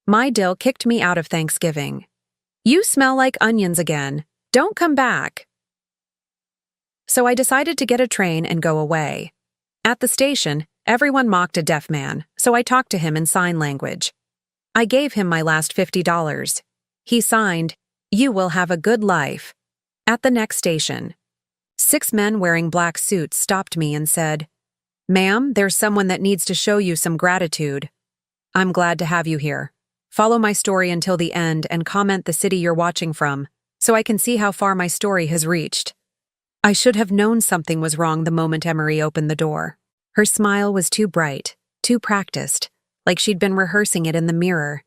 My DIL kicked me out of Thanksgiving. "You smell like onions again. Don't come back." So I decided to get a train and go away. At the station, everyone mocked a deaf man, so I talked to him in sign language. I gave him my last $50. He signed, "You will have a good life." At the next station, 6 men wearing black suits stopped me and said, "Ma'am, there's someone that needs to show you some gratitude. I'm glad to have you here. Follow my story until the end and comment the city you're watching from, so I can see how far my story has reached." I should have known something was wrong the moment Emery opened the door. Her smile was too bright, too practiced, like she'd been rehearsing it in the mirror.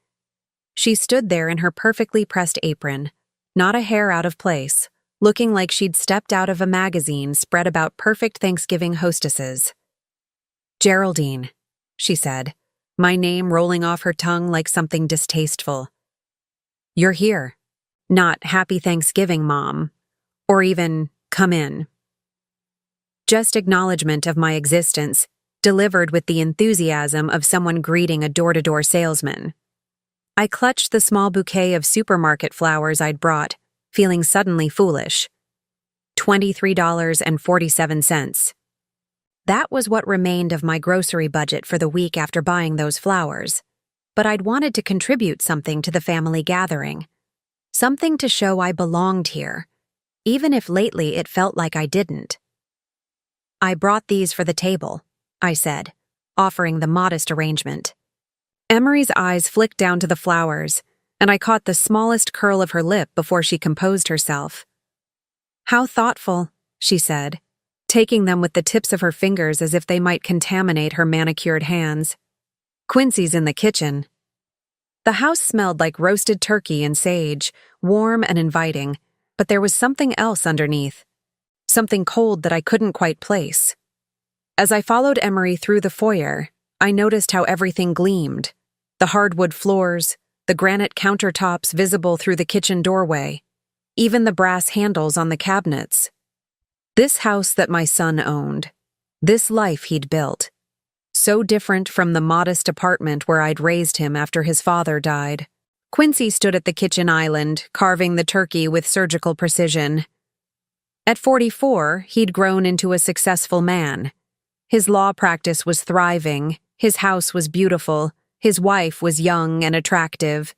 She stood there in her perfectly pressed apron, not a hair out of place, looking like she'd stepped out of a magazine spread about perfect Thanksgiving hostesses. "Geraldine," she said, my name rolling off her tongue like something distasteful. "You're here. Not 'Happy Thanksgiving, Mom,' or even 'Come in.' Just acknowledgement of my existence, delivered with the enthusiasm of someone greeting a door-to-door salesman. I clutched the small bouquet of supermarket flowers I'd brought, feeling suddenly foolish. $23.47. That was what remained of my grocery budget for the week after buying those flowers. But I'd wanted to contribute something to the family gathering. Something to show I belonged here, even if lately it felt like I didn't. "I brought these for the table," I said, offering the modest arrangement. Emery's eyes flicked down to the flowers, and I caught the smallest curl of her lip before she composed herself. "How thoughtful," she said, taking them with the tips of her fingers as if they might contaminate her manicured hands. "Quincy's in the kitchen." The house smelled like roasted turkey and sage, warm and inviting, but there was something else underneath. Something cold that I couldn't quite place. As I followed Emery through the foyer, I noticed how everything gleamed. The hardwood floors, the granite countertops visible through the kitchen doorway, even the brass handles on the cabinets. This house that my son owned, this life he'd built, so different from the modest apartment where I'd raised him after his father died. Quincy stood at the kitchen island, carving the turkey with surgical precision. At 44, he'd grown into a successful man. His law practice was thriving, his house was beautiful, his wife was young and attractive.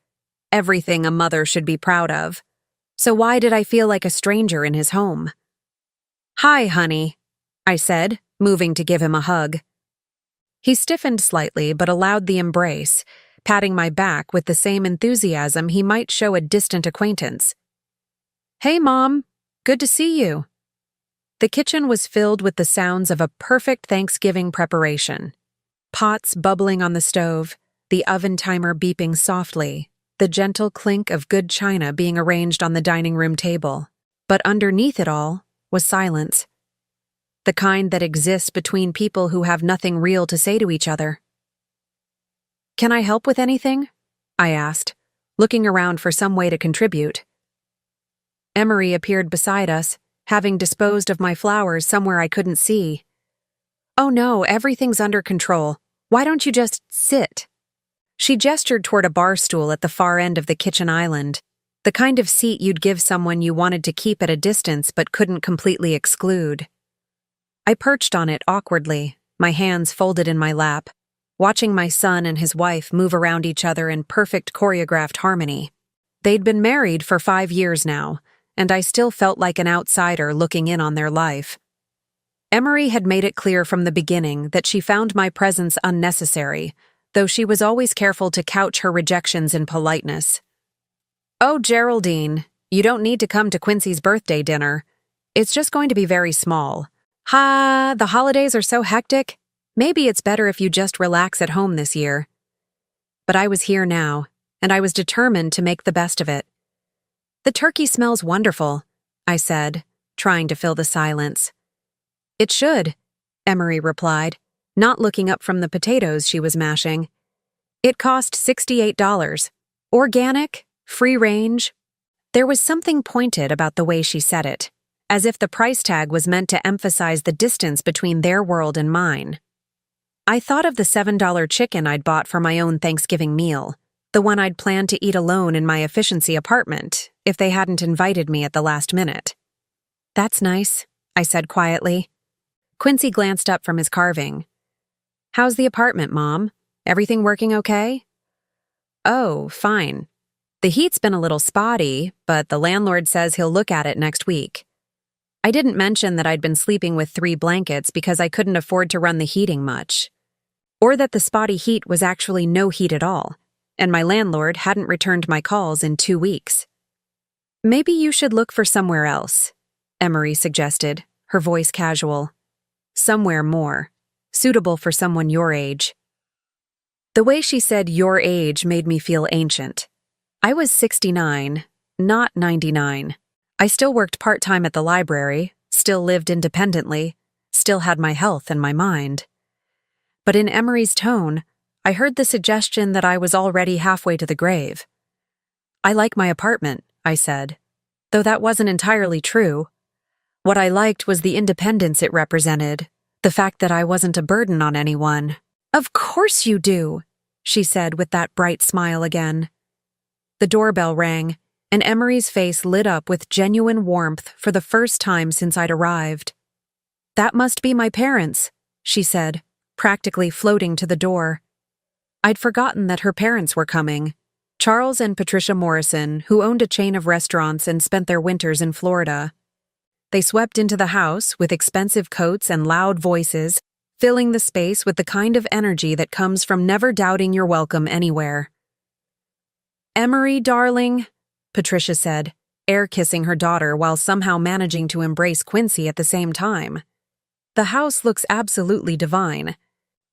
Everything a mother should be proud of. So why did I feel like a stranger in his home? "Hi, honey," I said, moving to give him a hug. He stiffened slightly but allowed the embrace, patting my back with the same enthusiasm he might show a distant acquaintance. "Hey, Mom. Good to see you." The kitchen was filled with the sounds of a perfect Thanksgiving preparation. Pots bubbling on the stove, the oven timer beeping softly, the gentle clink of good china being arranged on the dining room table. But underneath it all was silence. The kind that exists between people who have nothing real to say to each other. "Can I help with anything?" I asked, looking around for some way to contribute. Emery appeared beside us, having disposed of my flowers somewhere I couldn't see. "Oh no, everything's under control. Why don't you just sit?" She gestured toward a bar stool at the far end of the kitchen island, the kind of seat you'd give someone you wanted to keep at a distance but couldn't completely exclude. I perched on it awkwardly, my hands folded in my lap, watching my son and his wife move around each other in perfect choreographed harmony. They'd been married for 5 years now, and I still felt like an outsider looking in on their life. Emery had made it clear from the beginning that she found my presence unnecessary, though she was always careful to couch her rejections in politeness. "Oh, Geraldine, you don't need to come to Quincy's birthday dinner. It's just going to be very small. The holidays are so hectic. Maybe it's better if you just relax at home this year." But I was here now, and I was determined to make the best of it. "The turkey smells wonderful," I said, trying to fill the silence. "It should," Emery replied, not looking up from the potatoes she was mashing. "It cost $68. Organic, free range." There was something pointed about the way she said it, as if the price tag was meant to emphasize the distance between their world and mine. I thought of the $7 chicken I'd bought for my own Thanksgiving meal, The one I'd planned to eat alone in my efficiency apartment if they hadn't invited me at the last minute. "That's nice," I said quietly. Quincy glanced up from his carving. "How's the apartment, Mom? Everything working okay?" "Oh, fine. The heat's been a little spotty, but the landlord says he'll look at it next week." I didn't mention that I'd been sleeping with 3 blankets because I couldn't afford to run the heating much. Or that the spotty heat was actually no heat at all, and my landlord hadn't returned my calls in 2 weeks. "Maybe you should look for somewhere else," Emery suggested, her voice casual. "Somewhere more suitable for someone your age." The way she said your age made me feel ancient. I was 69, not 99. I still worked part-time at the library, still lived independently, still had my health and my mind. But in Emery's tone, I heard the suggestion that I was already halfway to the grave. "I like my apartment," I said, though that wasn't entirely true. What I liked was the independence it represented, the fact that I wasn't a burden on anyone. "Of course you do," she said with that bright smile again. The doorbell rang, and Emery's face lit up with genuine warmth for the first time since I'd arrived. "That must be my parents," she said, practically floating to the door. I'd forgotten that her parents were coming. Charles and Patricia Morrison, who owned a chain of restaurants and spent their winters in Florida. They swept into the house with expensive coats and loud voices, filling the space with the kind of energy that comes from never doubting you're welcome anywhere. "Emery, darling," Patricia said, air-kissing her daughter while somehow managing to embrace Quincy at the same time. "The house looks absolutely divine."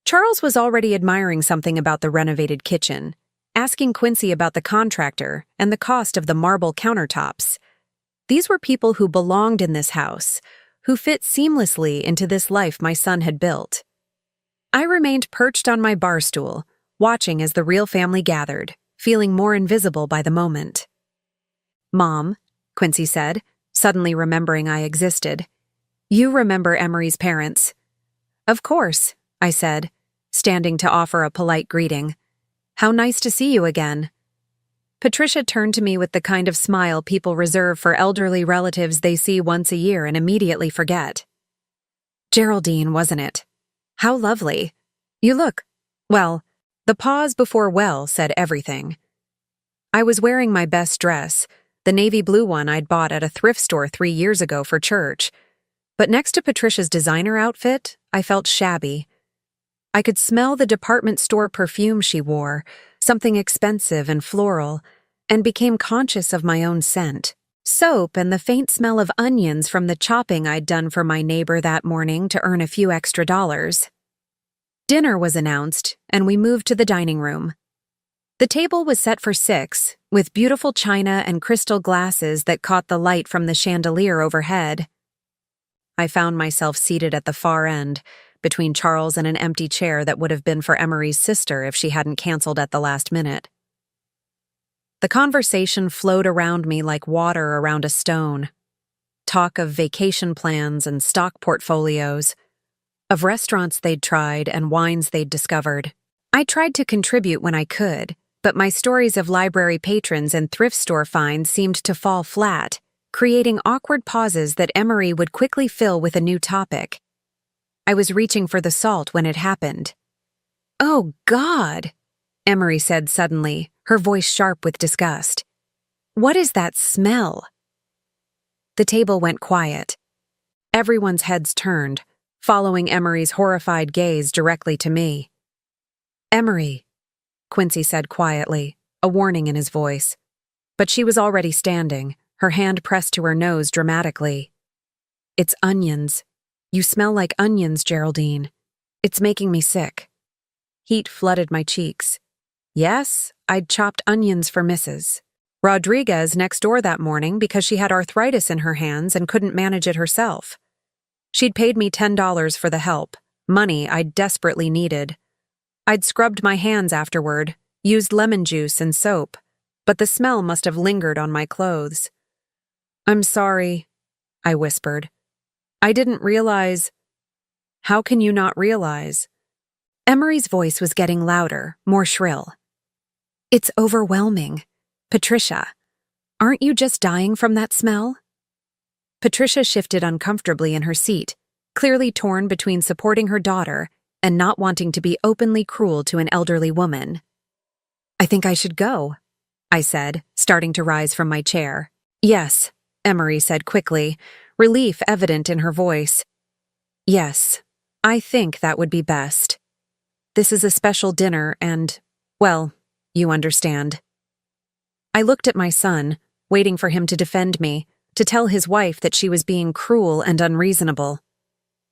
Charles was already admiring something about the renovated kitchen, asking Quincy about the contractor and the cost of the marble countertops. These were people who belonged in this house, who fit seamlessly into this life my son had built. I remained perched on my bar stool, watching as the real family gathered, feeling more invisible by the moment. "Mom," Quincy said, suddenly remembering I existed, "you remember Emery's parents." "Of course," I said, standing to offer a polite greeting. "How nice to see you again." Patricia turned to me with the kind of smile people reserve for elderly relatives they see once a year and immediately forget. "Geraldine, wasn't it? How lovely. You look, well," the pause before "well" said everything. I was wearing my best dress, the navy blue one I'd bought at a thrift store 3 years ago for church. But next to Patricia's designer outfit, I felt shabby. I could smell the department store perfume she wore, something expensive and floral, and became conscious of my own scent. Soap and the faint smell of onions from the chopping I'd done for my neighbor that morning to earn a few extra dollars. Dinner was announced, and we moved to the dining room. The table was set for 6, with beautiful china and crystal glasses that caught the light from the chandelier overhead. I found myself seated at the far end, between Charles and an empty chair that would have been for Emery's sister if she hadn't canceled at the last minute. The conversation flowed around me like water around a stone. Talk of vacation plans and stock portfolios, of restaurants they'd tried and wines they'd discovered. I tried to contribute when I could, but my stories of library patrons and thrift store finds seemed to fall flat, creating awkward pauses that Emery would quickly fill with a new topic. I was reaching for the salt when it happened. "Oh, God," Emery said suddenly, her voice sharp with disgust. "What is that smell?" The table went quiet. Everyone's heads turned, following Emery's horrified gaze directly to me. "Emery," Quincy said quietly, a warning in his voice. But she was already standing, her hand pressed to her nose dramatically. "It's onions. You smell like onions, Geraldine. It's making me sick." Heat flooded my cheeks. Yes, I'd chopped onions for Mrs. Rodriguez next door that morning because she had arthritis in her hands and couldn't manage it herself. She'd paid me $10 for the help, money I'd desperately needed. I'd scrubbed my hands afterward, used lemon juice and soap, but the smell must have lingered on my clothes. "I'm sorry," I whispered. "I didn't realize." "How can you not realize?" Emery's voice was getting louder, more shrill. It's overwhelming. Patricia, aren't you just dying from that smell? Patricia shifted uncomfortably in her seat, clearly torn between supporting her daughter and not wanting to be openly cruel to an elderly woman. I think I should go, I said, starting to rise from my chair. Yes, Emery said quickly, relief evident in her voice. Yes, I think that would be best. This is a special dinner and, well, you understand. I looked at my son, waiting for him to defend me, to tell his wife that she was being cruel and unreasonable.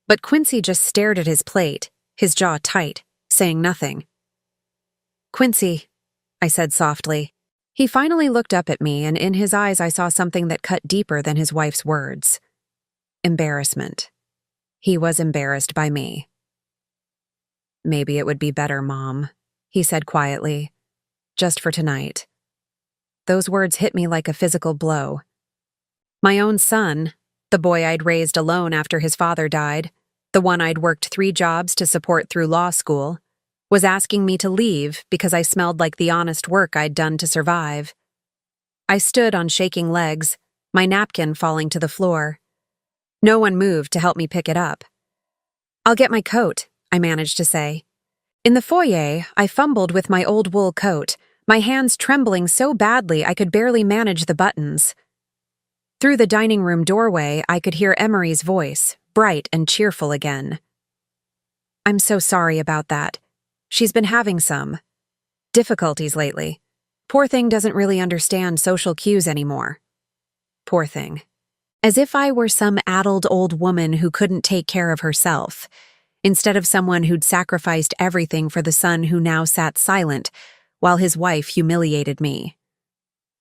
But Quincy just stared at his plate, his jaw tight, saying nothing. Quincy, I said softly. He finally looked up at me, and in his eyes I saw something that cut deeper than his wife's words. Embarrassment. He was embarrassed by me. Maybe it would be better, Mom, he said quietly. Just for tonight. Those words hit me like a physical blow. My own son, the boy I'd raised alone after his father died, the one I'd worked 3 jobs to support through law school, was asking me to leave because I smelled like the honest work I'd done to survive. I stood on shaking legs, my napkin falling to the floor. No one moved to help me pick it up. I'll get my coat, I managed to say. In the foyer, I fumbled with my old wool coat, my hands trembling so badly I could barely manage the buttons. Through the dining room doorway, I could hear Emery's voice, bright and cheerful again. I'm so sorry about that. She's been having some difficulties lately. Poor thing doesn't really understand social cues anymore. Poor thing. As if I were some addled old woman who couldn't take care of herself, instead of someone who'd sacrificed everything for the son who now sat silent while his wife humiliated me.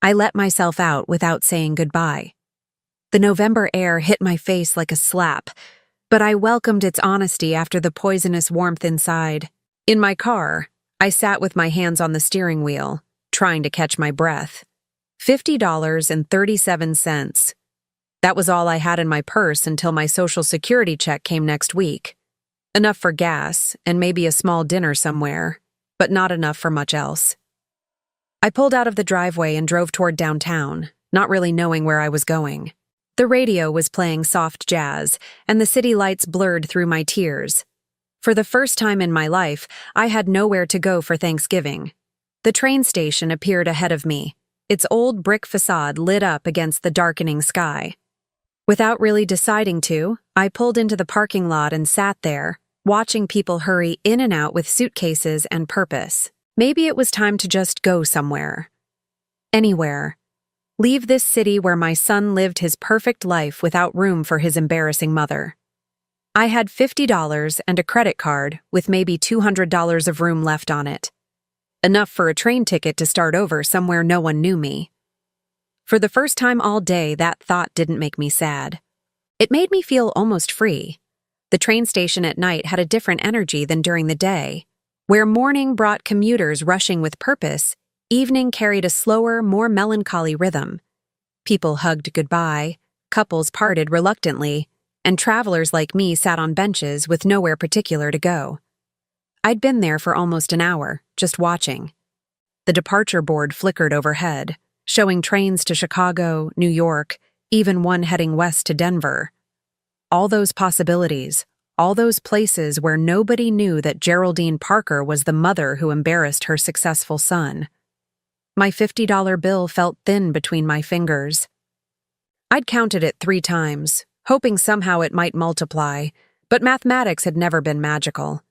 I let myself out without saying goodbye. The November air hit my face like a slap, but I welcomed its honesty after the poisonous warmth inside. In my car, I sat with my hands on the steering wheel, trying to catch my breath. $50.37. That was all I had in my purse until my Social Security check came next week. Enough for gas and maybe a small dinner somewhere, but not enough for much else. I pulled out of the driveway and drove toward downtown, not really knowing where I was going. The radio was playing soft jazz, and the city lights blurred through my tears. For the first time in my life, I had nowhere to go for Thanksgiving. The train station appeared ahead of me, its old brick facade lit up against the darkening sky. Without really deciding to, I pulled into the parking lot and sat there, watching people hurry in and out with suitcases and purpose. Maybe it was time to just go somewhere. Anywhere. Leave this city where my son lived his perfect life without room for his embarrassing mother. I had $50 and a credit card with maybe $200 of room left on it. Enough for a train ticket to start over somewhere no one knew me. For the first time all day, that thought didn't make me sad. It made me feel almost free. The train station at night had a different energy than during the day. Where morning brought commuters rushing with purpose, evening carried a slower, more melancholy rhythm. People hugged goodbye, couples parted reluctantly, and travelers like me sat on benches with nowhere particular to go. I'd been there for almost an hour, just watching. The departure board flickered overhead, showing trains to Chicago, New York, even one heading west to Denver. All those possibilities, all those places where nobody knew that Geraldine Parker was the mother who embarrassed her successful son. My $50 bill felt thin between my fingers. I'd counted it 3 times, hoping somehow it might multiply, but mathematics had never been magical.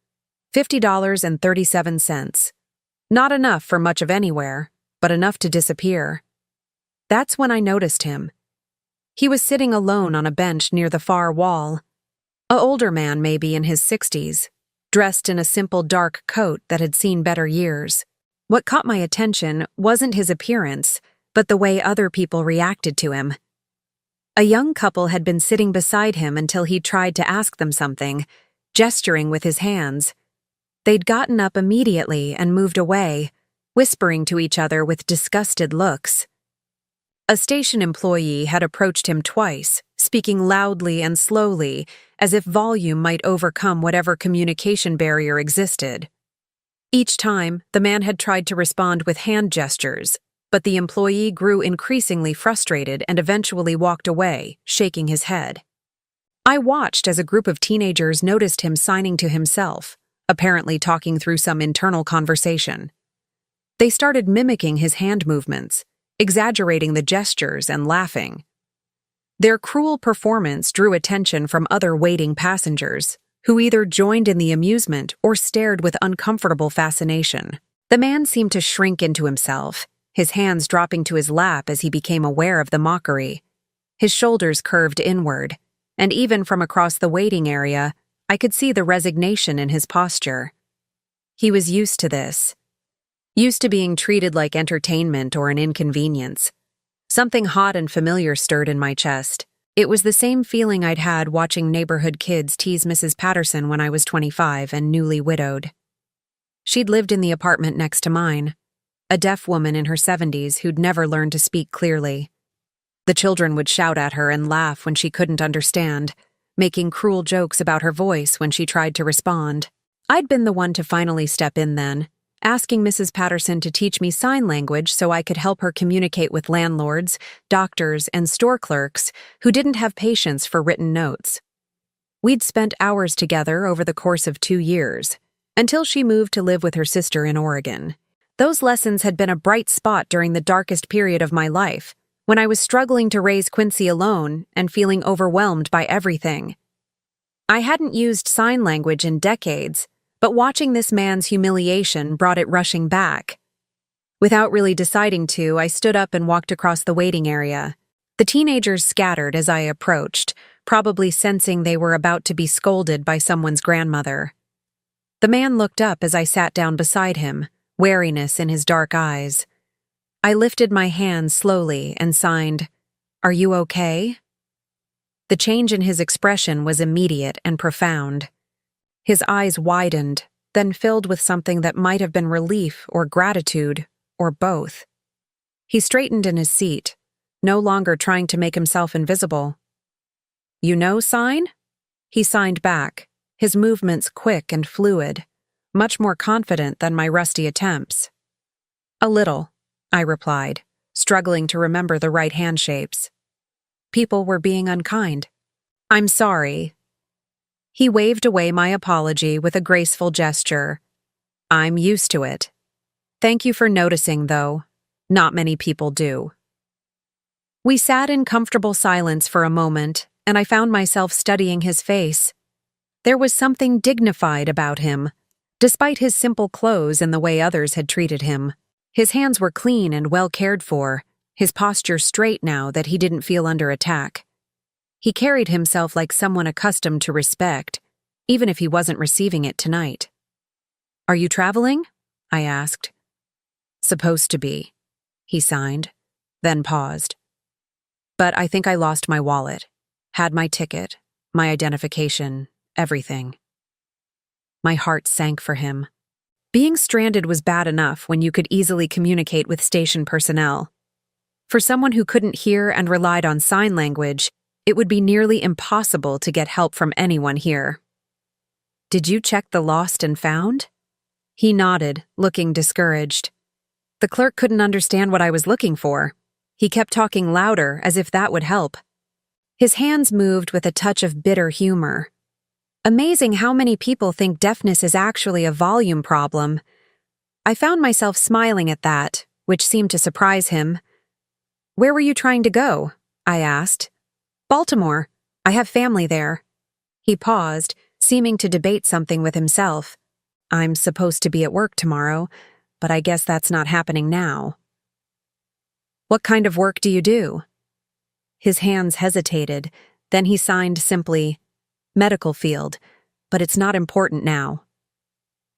$50.37. Not enough for much of anywhere, but enough to disappear. That's when I noticed him. He was sitting alone on a bench near the far wall. An older man, maybe in his 60s, dressed in a simple dark coat that had seen better years. What caught my attention wasn't his appearance, but the way other people reacted to him. A young couple had been sitting beside him until he tried to ask them something, gesturing with his hands. They'd gotten up immediately and moved away, whispering to each other with disgusted looks. A station employee had approached him twice, speaking loudly and slowly, as if volume might overcome whatever communication barrier existed. Each time, the man had tried to respond with hand gestures, but the employee grew increasingly frustrated and eventually walked away, shaking his head. I watched as a group of teenagers noticed him signing to himself, apparently talking through some internal conversation. They started mimicking his hand movements, exaggerating the gestures and laughing. Their cruel performance drew attention from other waiting passengers, who either joined in the amusement or stared with uncomfortable fascination. The man seemed to shrink into himself, his hands dropping to his lap as he became aware of the mockery. His shoulders curved inward, and even from across the waiting area, I could see the resignation in his posture. He was used to this. Used to being treated like entertainment or an inconvenience. Something hot and familiar stirred in my chest. It was the same feeling I'd had watching neighborhood kids tease Mrs. Patterson when I was 25 and newly widowed. She'd lived in the apartment next to mine, a deaf woman in her 70s who'd never learned to speak clearly. The children would shout at her and laugh when she couldn't understand, making cruel jokes about her voice when she tried to respond. I'd been the one to finally step in then, asking Mrs. Patterson to teach me sign language so I could help her communicate with landlords, doctors, and store clerks who didn't have patience for written notes. We'd spent hours together over the course of 2 years, until she moved to live with her sister in Oregon. Those lessons had been a bright spot during the darkest period of my life, when I was struggling to raise Quincy alone and feeling overwhelmed by everything. I hadn't used sign language in decades, but watching this man's humiliation brought it rushing back. Without really deciding to, I stood up and walked across the waiting area. The teenagers scattered as I approached, probably sensing they were about to be scolded by someone's grandmother. The man looked up as I sat down beside him, wariness in his dark eyes. I lifted my hand slowly and signed, "Are you okay?" The change in his expression was immediate and profound. His eyes widened, then filled with something that might have been relief or gratitude, or both. He straightened in his seat, no longer trying to make himself invisible. "You know sign?" He signed back, his movements quick and fluid, much more confident than my rusty attempts. "A little," I replied, struggling to remember the right hand shapes. People were being unkind. "I'm sorry." He waved away my apology with a graceful gesture. "I'm used to it. Thank you for noticing, though. Not many people do." We sat in comfortable silence for a moment, and I found myself studying his face. There was something dignified about him, despite his simple clothes and the way others had treated him. His hands were clean and well cared for, his posture straight now that he didn't feel under attack. He carried himself like someone accustomed to respect, even if he wasn't receiving it tonight. "Are you traveling?" I asked. "Supposed to be," he signed, then paused. "But I think I lost my wallet. Had my ticket, my identification, everything." My heart sank for him. Being stranded was bad enough when you could easily communicate with station personnel. For someone who couldn't hear and relied on sign language, it would be nearly impossible to get help from anyone here. "Did you check the lost and found?" He nodded, looking discouraged. The clerk couldn't understand what I was looking for. He kept talking louder, as if that would help. His hands moved with a touch of bitter humor. Amazing how many people think deafness is actually a volume problem. I found myself smiling at that, which seemed to surprise him. "Where were you trying to go?" I asked. "Baltimore. I have family there." He paused, seeming to debate something with himself. "I'm supposed to be at work tomorrow, but I guess that's not happening now." "What kind of work do you do?" His hands hesitated, then he signed simply, "Medical field, but it's not important now."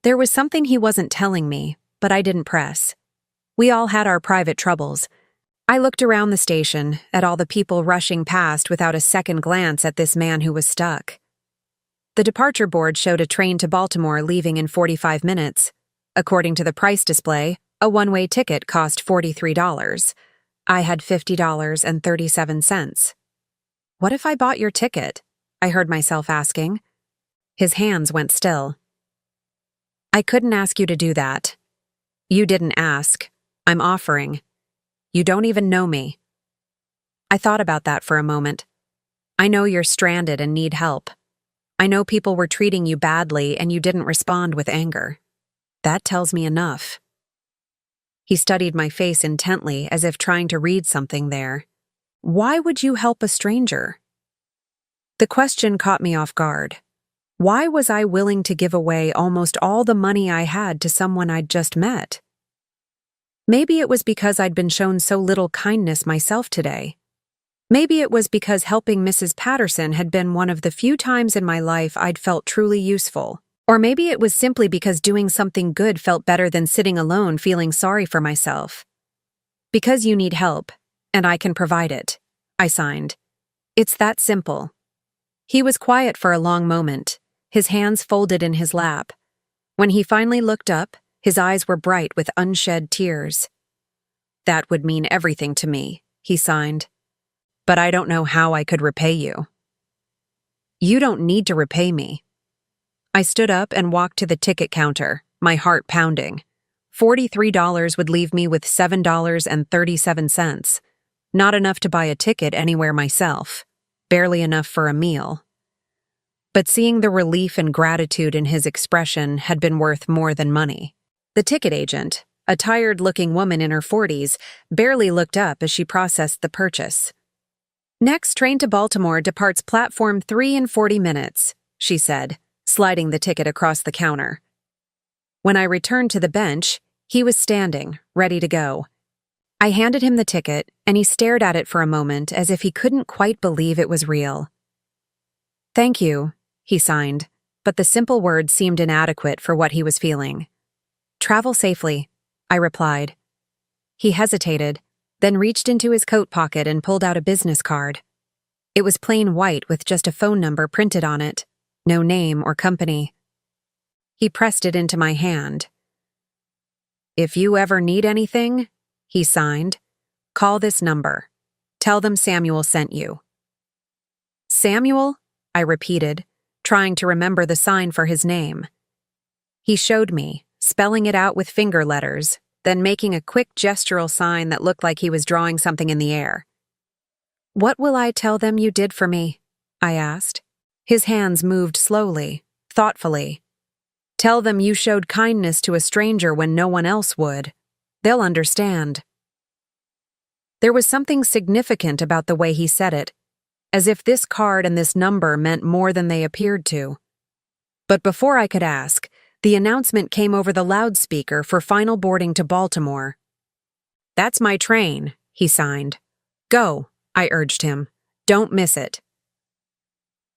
There was something he wasn't telling me, but I didn't press. We all had our private troubles. I looked around the station, at all the people rushing past without a second glance at this man who was stuck. The departure board showed a train to Baltimore leaving in 45 minutes. According to the price display, a one-way ticket cost $43. I had $50.37. "What if I bought your ticket?" I heard myself asking. His hands went still. I couldn't ask you to do that. You didn't ask. I'm offering. You don't even know me. I thought about that for a moment. I know you're stranded and need help. I know people were treating you badly and you didn't respond with anger. That tells me enough. He studied my face intently as if trying to read something there. Why would you help a stranger? The question caught me off guard. Why was I willing to give away almost all the money I had to someone I'd just met? Maybe it was because I'd been shown so little kindness myself today. Maybe it was because helping Mrs. Patterson had been one of the few times in my life I'd felt truly useful. Or maybe it was simply because doing something good felt better than sitting alone feeling sorry for myself. Because you need help, and I can provide it, I signed. It's that simple. He was quiet for a long moment, his hands folded in his lap. When he finally looked up, his eyes were bright with unshed tears. That would mean everything to me, he signed. But I don't know how I could repay you. You don't need to repay me. I stood up and walked to the ticket counter, my heart pounding. $43 would leave me with $7.37. Not enough to buy a ticket anywhere myself. Barely enough for a meal. But seeing the relief and gratitude in his expression had been worth more than money. The ticket agent, a tired-looking woman in her 40s, barely looked up as she processed the purchase. Next train to Baltimore departs platform 3 in 40 minutes, she said, sliding the ticket across the counter. When I returned to the bench, he was standing, ready to go. I handed him the ticket, and he stared at it for a moment as if he couldn't quite believe it was real. Thank you, he signed, but the simple words seemed inadequate for what he was feeling. Travel safely, I replied. He hesitated, then reached into his coat pocket and pulled out a business card. It was plain white with just a phone number printed on it, no name or company. He pressed it into my hand. If you ever need anything, he signed, call this number. Tell them Samuel sent you. Samuel? I repeated, trying to remember the sign for his name. He showed me, spelling it out with finger letters, then making a quick gestural sign that looked like he was drawing something in the air. What will I tell them you did for me? I asked. His hands moved slowly, thoughtfully. Tell them you showed kindness to a stranger when no one else would. They'll understand. There was something significant about the way he said it, as if this card and this number meant more than they appeared to. But before I could ask, the announcement came over the loudspeaker for final boarding to Baltimore. That's my train, he signed. Go, I urged him. Don't miss it.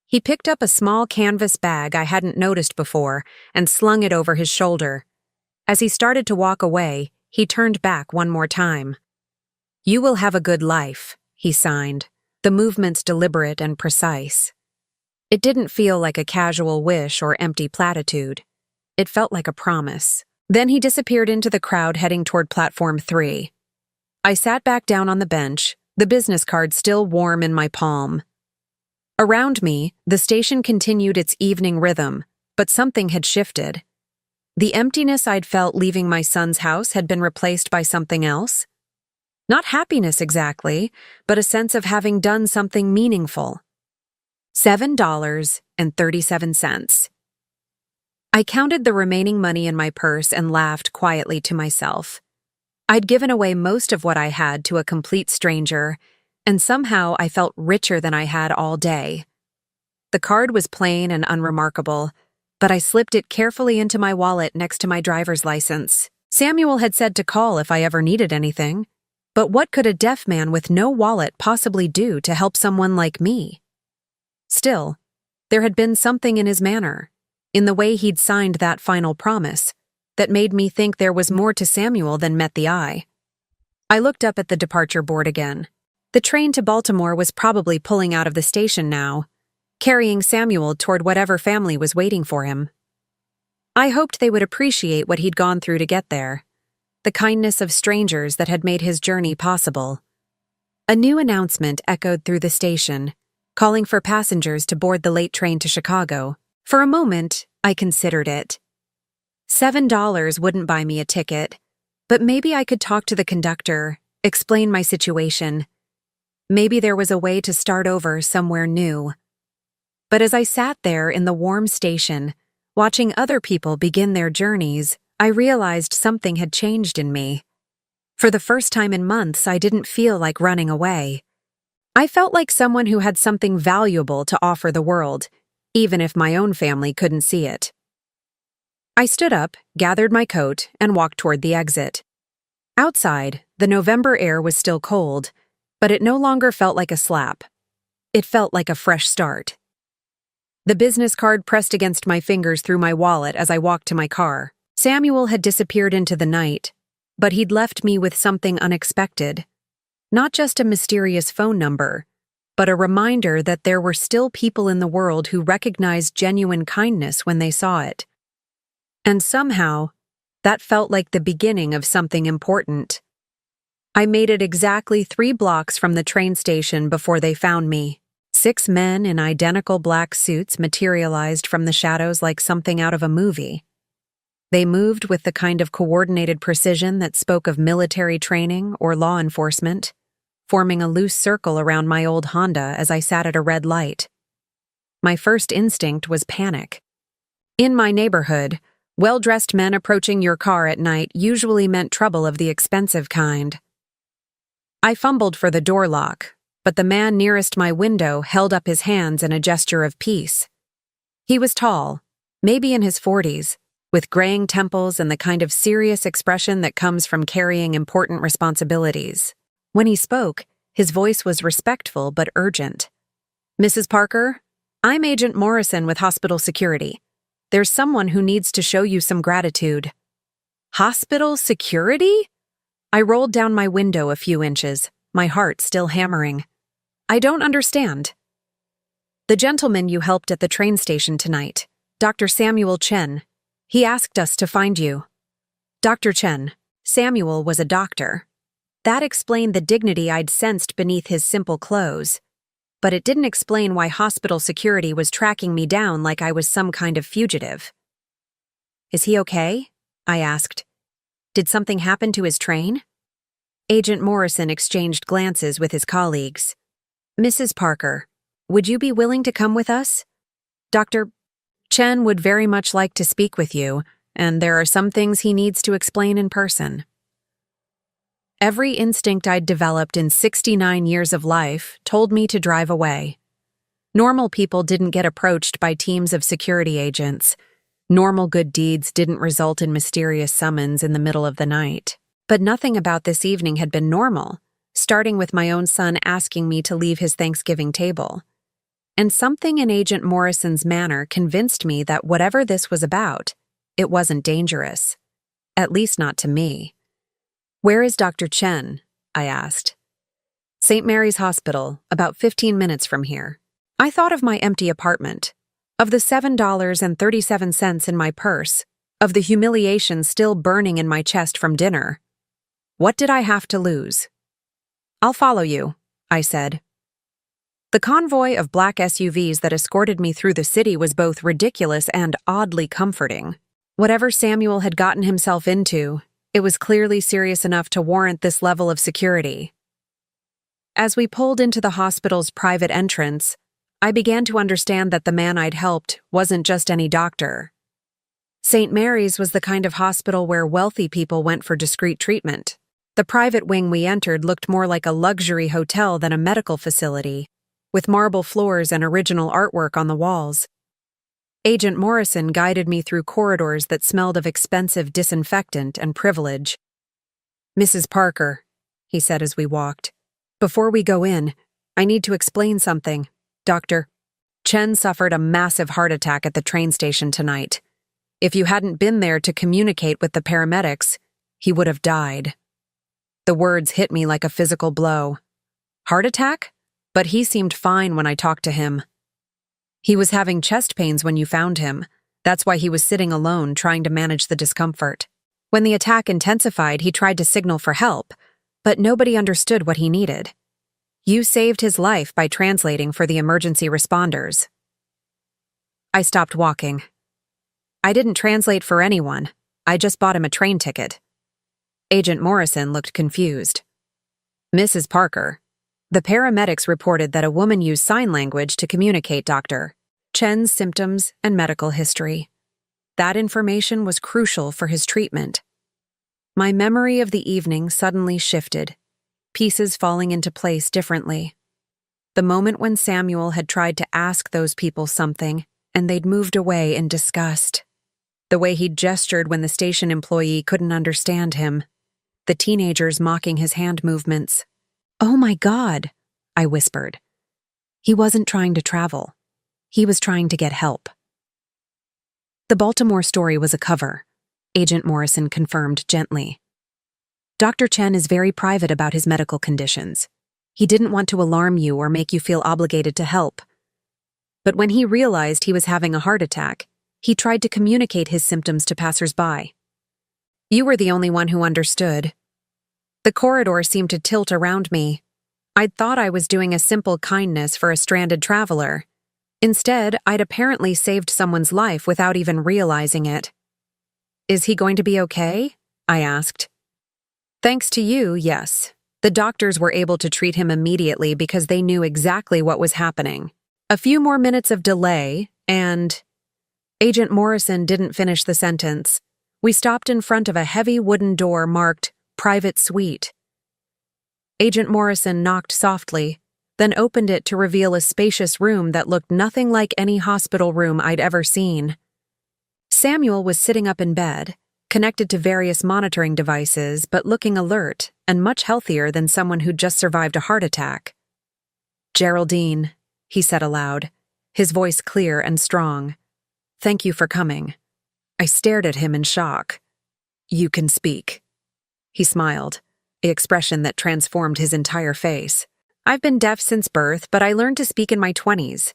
He picked up a small canvas bag I hadn't noticed before and slung it over his shoulder. As he started to walk away, he turned back one more time. You will have a good life, he signed, the movements deliberate and precise. It didn't feel like a casual wish or empty platitude. It felt like a promise. Then he disappeared into the crowd heading toward platform 3. I sat back down on the bench, the business card still warm in my palm. Around me, the station continued its evening rhythm, but something had shifted. The emptiness I'd felt leaving my son's house had been replaced by something else. Not happiness exactly, but a sense of having done something meaningful. $7.37. I counted the remaining money in my purse and laughed quietly to myself. I'd given away most of what I had to a complete stranger, and somehow I felt richer than I had all day. The card was plain and unremarkable, but I slipped it carefully into my wallet next to my driver's license. Samuel had said to call if I ever needed anything, but what could a deaf man with no wallet possibly do to help someone like me? Still, there had been something in his manner, in the way he'd signed that final promise, that made me think there was more to Samuel than met the eye. I looked up at the departure board again. The train to Baltimore was probably pulling out of the station now, carrying Samuel toward whatever family was waiting for him. I hoped they would appreciate what he'd gone through to get there, the kindness of strangers that had made his journey possible. A new announcement echoed through the station, calling for passengers to board the late train to Chicago. For a moment, I considered it. $7 wouldn't buy me a ticket, but maybe I could talk to the conductor, explain my situation. Maybe there was a way to start over somewhere new. But as I sat there in the warm station, watching other people begin their journeys, I realized something had changed in me. For the first time in months, I didn't feel like running away. I felt like someone who had something valuable to offer the world, even if my own family couldn't see it. I stood up, gathered my coat, and walked toward the exit. Outside, the November air was still cold, but it no longer felt like a slap. It felt like a fresh start. The business card pressed against my fingers through my wallet as I walked to my car. Samuel had disappeared into the night, but he'd left me with something unexpected. Not just a mysterious phone number, but a reminder that there were still people in the world who recognized genuine kindness when they saw it. And somehow, that felt like the beginning of something important. I made it exactly 3 blocks from the train station before they found me. 6 men in identical black suits materialized from the shadows like something out of a movie. They moved with the kind of coordinated precision that spoke of military training or law enforcement, forming a loose circle around my old Honda as I sat at a red light. My first instinct was panic. In my neighborhood, well-dressed men approaching your car at night usually meant trouble of the expensive kind. I fumbled for the door lock, but the man nearest my window held up his hands in a gesture of peace. He was tall, maybe in his 40s, with graying temples and the kind of serious expression that comes from carrying important responsibilities. When he spoke, his voice was respectful but urgent. "Mrs. Parker, I'm Agent Morrison with Hospital Security. There's someone who needs to show you some gratitude." "Hospital security?" I rolled down my window a few inches, my heart still hammering. "I don't understand." "The gentleman you helped at the train station tonight, Dr. Samuel Chen. He asked us to find you." Dr. Chen. Samuel was a doctor. That explained the dignity I'd sensed beneath his simple clothes. But it didn't explain why hospital security was tracking me down like I was some kind of fugitive. "Is he okay?" I asked. "Did something happen to his train?" Agent Morrison exchanged glances with his colleagues. "Mrs. Parker, would you be willing to come with us? Dr. Chen would very much like to speak with you, and there are some things he needs to explain in person." Every instinct I'd developed in 69 years of life told me to drive away. Normal people didn't get approached by teams of security agents. Normal good deeds didn't result in mysterious summons in the middle of the night. But nothing about this evening had been normal, starting with my own son asking me to leave his Thanksgiving table. And something in Agent Morrison's manner convinced me that whatever this was about, it wasn't dangerous. At least not to me. "Where is Dr. Chen?" I asked. "St. Mary's Hospital, about 15 minutes from here." I thought of my empty apartment, of the $7.37 in my purse, of the humiliation still burning in my chest from dinner. What did I have to lose? "I'll follow you," I said. The convoy of black SUVs that escorted me through the city was both ridiculous and oddly comforting. Whatever Samuel had gotten himself into, it was clearly serious enough to warrant this level of security. As we pulled into the hospital's private entrance, I began to understand that the man I'd helped wasn't just any doctor. St. Mary's was the kind of hospital where wealthy people went for discreet treatment. The private wing we entered looked more like a luxury hotel than a medical facility, with marble floors and original artwork on the walls. Agent Morrison guided me through corridors that smelled of expensive disinfectant and privilege. "Mrs. Parker," he said as we walked, "before we go in, I need to explain something. Dr. Chen suffered a massive heart attack at the train station tonight. If you hadn't been there to communicate with the paramedics, he would have died." The words hit me like a physical blow. Heart attack? But he seemed fine when I talked to him. "He was having chest pains when you found him. That's why he was sitting alone, trying to manage the discomfort. When the attack intensified, he tried to signal for help, but nobody understood what he needed. You saved his life by translating for the emergency responders." I stopped walking. "I didn't translate for anyone. I just bought him a train ticket. Agent Morrison looked confused. Mrs. Parker, the paramedics reported that a woman used sign language to communicate Dr. Chen's symptoms and medical history. That information was crucial for his treatment. My memory of the evening suddenly shifted, pieces falling into place differently. The moment when Samuel had tried to ask those people something, and they'd moved away in disgust. The way he'd gestured when the station employee couldn't understand him. The teenagers mocking his hand movements. "Oh my God," I whispered. He wasn't trying to travel. He was trying to get help. The Baltimore story was a cover, Agent Morrison confirmed gently. Dr. Chen is very private about his medical conditions. He didn't want to alarm you or make you feel obligated to help. But when he realized he was having a heart attack, he tried to communicate his symptoms to passers-by. You were the only one who understood. The corridor seemed to tilt around me. I'd thought I was doing a simple kindness for a stranded traveler. Instead, I'd apparently saved someone's life without even realizing it. "Is he going to be okay?" I asked. "Thanks to you, yes. The doctors were able to treat him immediately because they knew exactly what was happening. A few more minutes of delay, and—" Agent Morrison didn't finish the sentence. We stopped in front of a heavy wooden door marked Private Suite. Agent Morrison knocked softly, then opened it to reveal a spacious room that looked nothing like any hospital room I'd ever seen. Samuel was sitting up in bed, connected to various monitoring devices, but looking alert and much healthier than someone who'd just survived a heart attack. "Geraldine," he said aloud, his voice clear and strong. "Thank you for coming." I stared at him in shock. "You can speak." He smiled, the expression that transformed his entire face. "I've been deaf since birth, but I learned to speak in my 20s.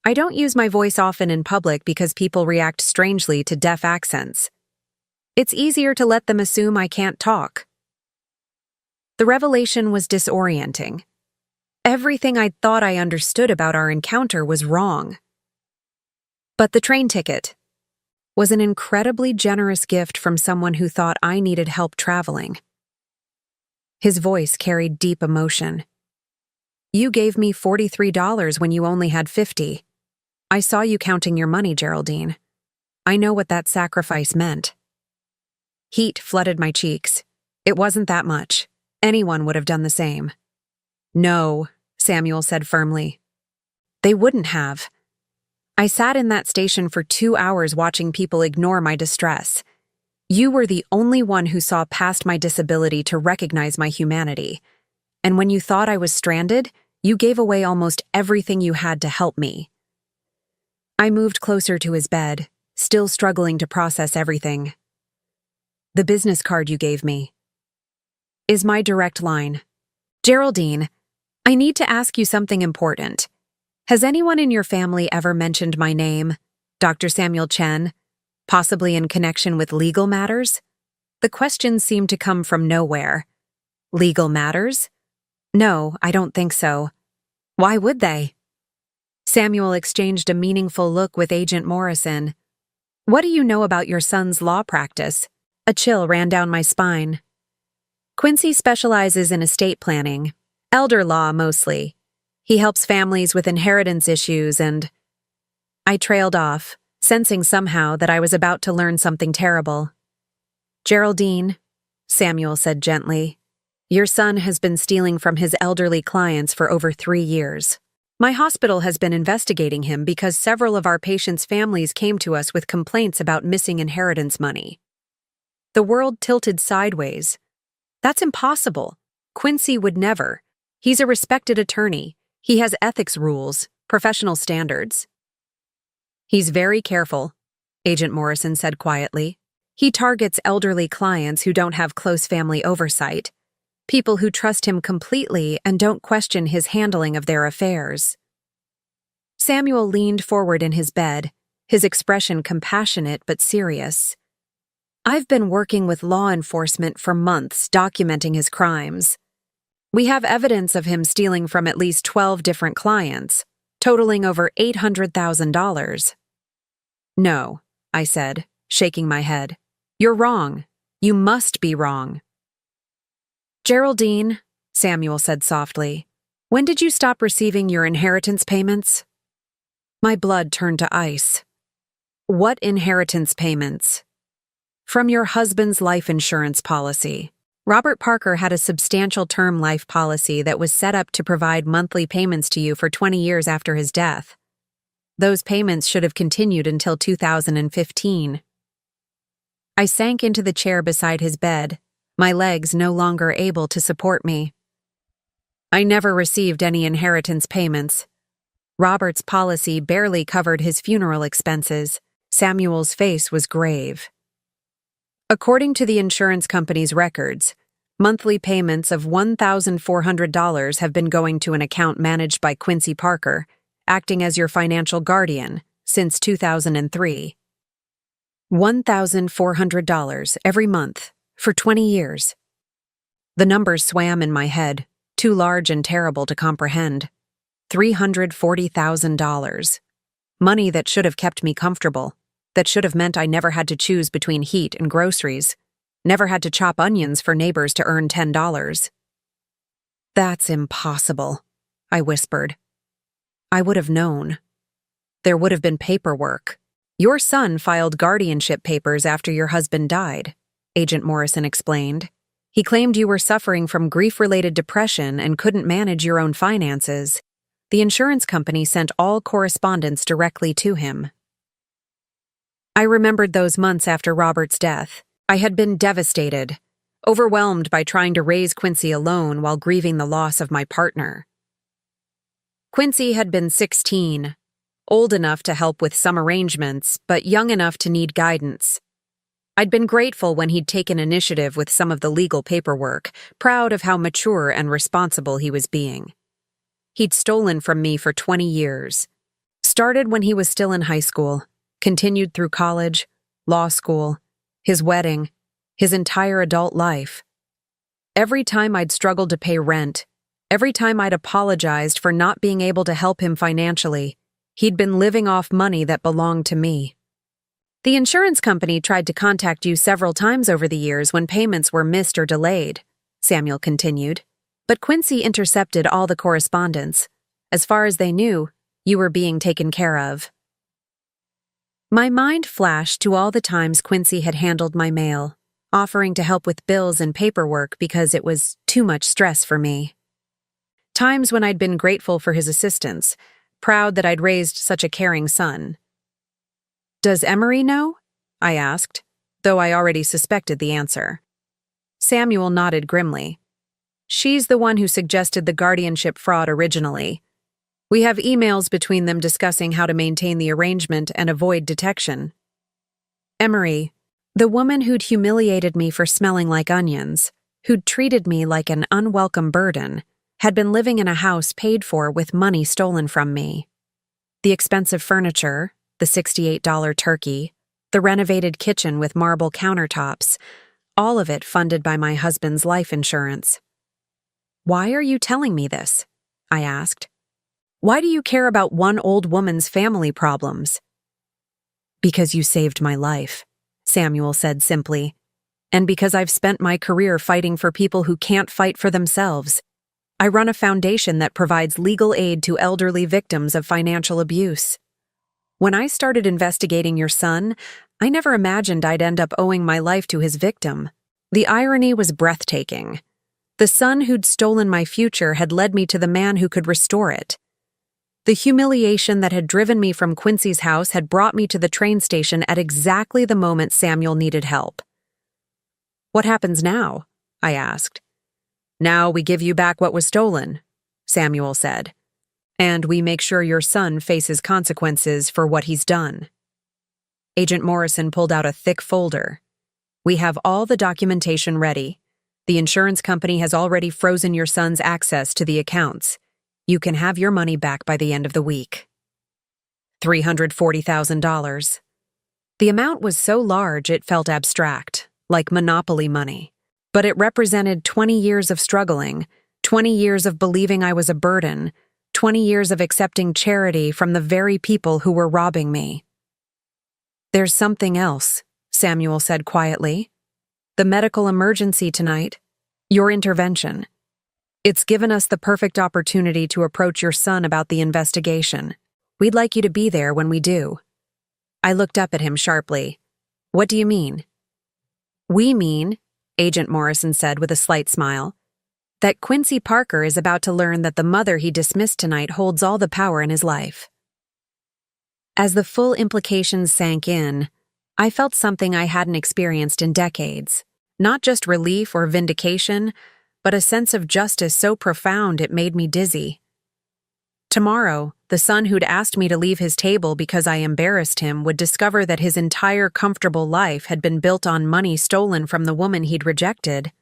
I don't use my voice often in public because people react strangely to deaf accents. It's easier to let them assume I can't talk." The revelation was disorienting. Everything I'd thought I understood about our encounter was wrong. But the train ticket was an incredibly generous gift from someone who thought I needed help traveling. His voice carried deep emotion. "You gave me $43 when you only had 50. I saw you counting your money, Geraldine. I know what that sacrifice meant." Heat flooded my cheeks. It wasn't that much. Anyone would have done the same. "No," Samuel said firmly. "They wouldn't have. I sat in that station for 2 hours watching people ignore my distress. You were the only one who saw past my disability to recognize my humanity. And when you thought I was stranded, you gave away almost everything you had to help me." I moved closer to his bed, still struggling to process everything. "The business card you gave me is my direct line. Geraldine, I need to ask you something important. Has anyone in your family ever mentioned my name, Dr. Samuel Chen, possibly in connection with legal matters?" The question seemed to come from nowhere. "Legal matters? No, I don't think so. Why would they?" Samuel exchanged a meaningful look with Agent Morrison. "What do you know about your son's law practice?" A chill ran down my spine. "Quincy specializes in estate planning, elder law mostly. He helps families with inheritance issues and—" I trailed off, sensing somehow that I was about to learn something terrible. "Geraldine," Samuel said gently, "your son has been stealing from his elderly clients for over 3 years. My hospital has been investigating him because several of our patients' families came to us with complaints about missing inheritance money." The world tilted sideways. "That's impossible. Quincy would never. He's a respected attorney. He has ethics rules, professional standards." "He's very careful," Agent Morrison said quietly. "He targets elderly clients who don't have close family oversight, people who trust him completely and don't question his handling of their affairs." Samuel leaned forward in his bed, his expression compassionate but serious. "I've been working with law enforcement for months documenting his crimes. We have evidence of him stealing from at least 12 different clients, totaling over $800,000. "No," I said, shaking my head. You're wrong. You must be wrong. Geraldine, Samuel said softly, when did you stop receiving your inheritance payments? My blood turned to ice. What inheritance payments? From your husband's life insurance policy. Robert Parker had a substantial term life policy that was set up to provide monthly payments to you for 20 years after his death. Those payments should have continued until 2015. I sank into the chair beside his bed, my legs no longer able to support me. I never received any inheritance payments. Robert's policy barely covered his funeral expenses. Samuel's face was grave. According to the insurance company's records, monthly payments of $1,400 have been going to an account managed by Quincy Parker, acting as your financial guardian, since 2003. $1,400 every month, for 20 years. The numbers swam in my head, too large and terrible to comprehend. $340,000. Money that should have kept me comfortable, that should have meant I never had to choose between heat and groceries, never had to chop onions for neighbors to earn $10. That's impossible, I whispered. I would have known. There would have been paperwork. Your son filed guardianship papers after your husband died, Agent Morrison explained. He claimed you were suffering from grief-related depression and couldn't manage your own finances. The insurance company sent all correspondence directly to him. I remembered those months after Robert's death. I had been devastated, overwhelmed by trying to raise Quincy alone while grieving the loss of my partner. Quincy had been 16, old enough to help with some arrangements, but young enough to need guidance. I'd been grateful when he'd taken initiative with some of the legal paperwork, proud of how mature and responsible he was being. He'd stolen from me for 20 years. Started when he was still in high school, continued through college, law school, his wedding, his entire adult life. Every time I'd struggled to pay rent, every time I'd apologized for not being able to help him financially, he'd been living off money that belonged to me. The insurance company tried to contact you several times over the years when payments were missed or delayed, Samuel continued, but Quincy intercepted all the correspondence. As far as they knew, you were being taken care of. My mind flashed to all the times Quincy had handled my mail, offering to help with bills and paperwork because it was too much stress for me. Times when I'd been grateful for his assistance, proud that I'd raised such a caring son. Does Emery know? I asked, though I already suspected the answer. Samuel nodded grimly. She's the one who suggested the guardianship fraud originally. We have emails between them discussing how to maintain the arrangement and avoid detection. Emery, the woman who'd humiliated me for smelling like onions, who'd treated me like an unwelcome burden, had been living in a house paid for with money stolen from me. The expensive furniture, the $68 turkey, the renovated kitchen with marble countertops, all of it funded by my husband's life insurance. Why are you telling me this? I asked. Why do you care about one old woman's family problems? Because you saved my life, Samuel said simply, and because I've spent my career fighting for people who can't fight for themselves. I run a foundation that provides legal aid to elderly victims of financial abuse. When I started investigating your son, I never imagined I'd end up owing my life to his victim. The irony was breathtaking. The son who'd stolen my future had led me to the man who could restore it. The humiliation that had driven me from Quincy's house had brought me to the train station at exactly the moment Samuel needed help. What happens now? I asked. Now we give you back what was stolen, Samuel said. And we make sure your son faces consequences for what he's done. Agent Morrison pulled out a thick folder. We have all the documentation ready. The insurance company has already frozen your son's access to the accounts. You can have your money back by the end of the week. $340,000. The amount was so large it felt abstract, like monopoly money. But it represented 20 years of struggling, 20 years of believing I was a burden, 20 years of accepting charity from the very people who were robbing me. There's something else, Samuel said quietly. "The medical emergency tonight. Your intervention. It's given us the perfect opportunity to approach your son about the investigation. We'd like you to be there when we do." I looked up at him sharply. "What do you mean?" "We mean," Agent Morrison said with a slight smile, "that Quincy Parker is about to learn that the mother he dismissed tonight holds all the power in his life." As the full implications sank in, I felt something I hadn't experienced in decades. Not just relief or vindication, but a sense of justice so profound it made me dizzy. Tomorrow, the son who'd asked me to leave his table because I embarrassed him would discover that his entire comfortable life had been built on money stolen from the woman he'd rejected.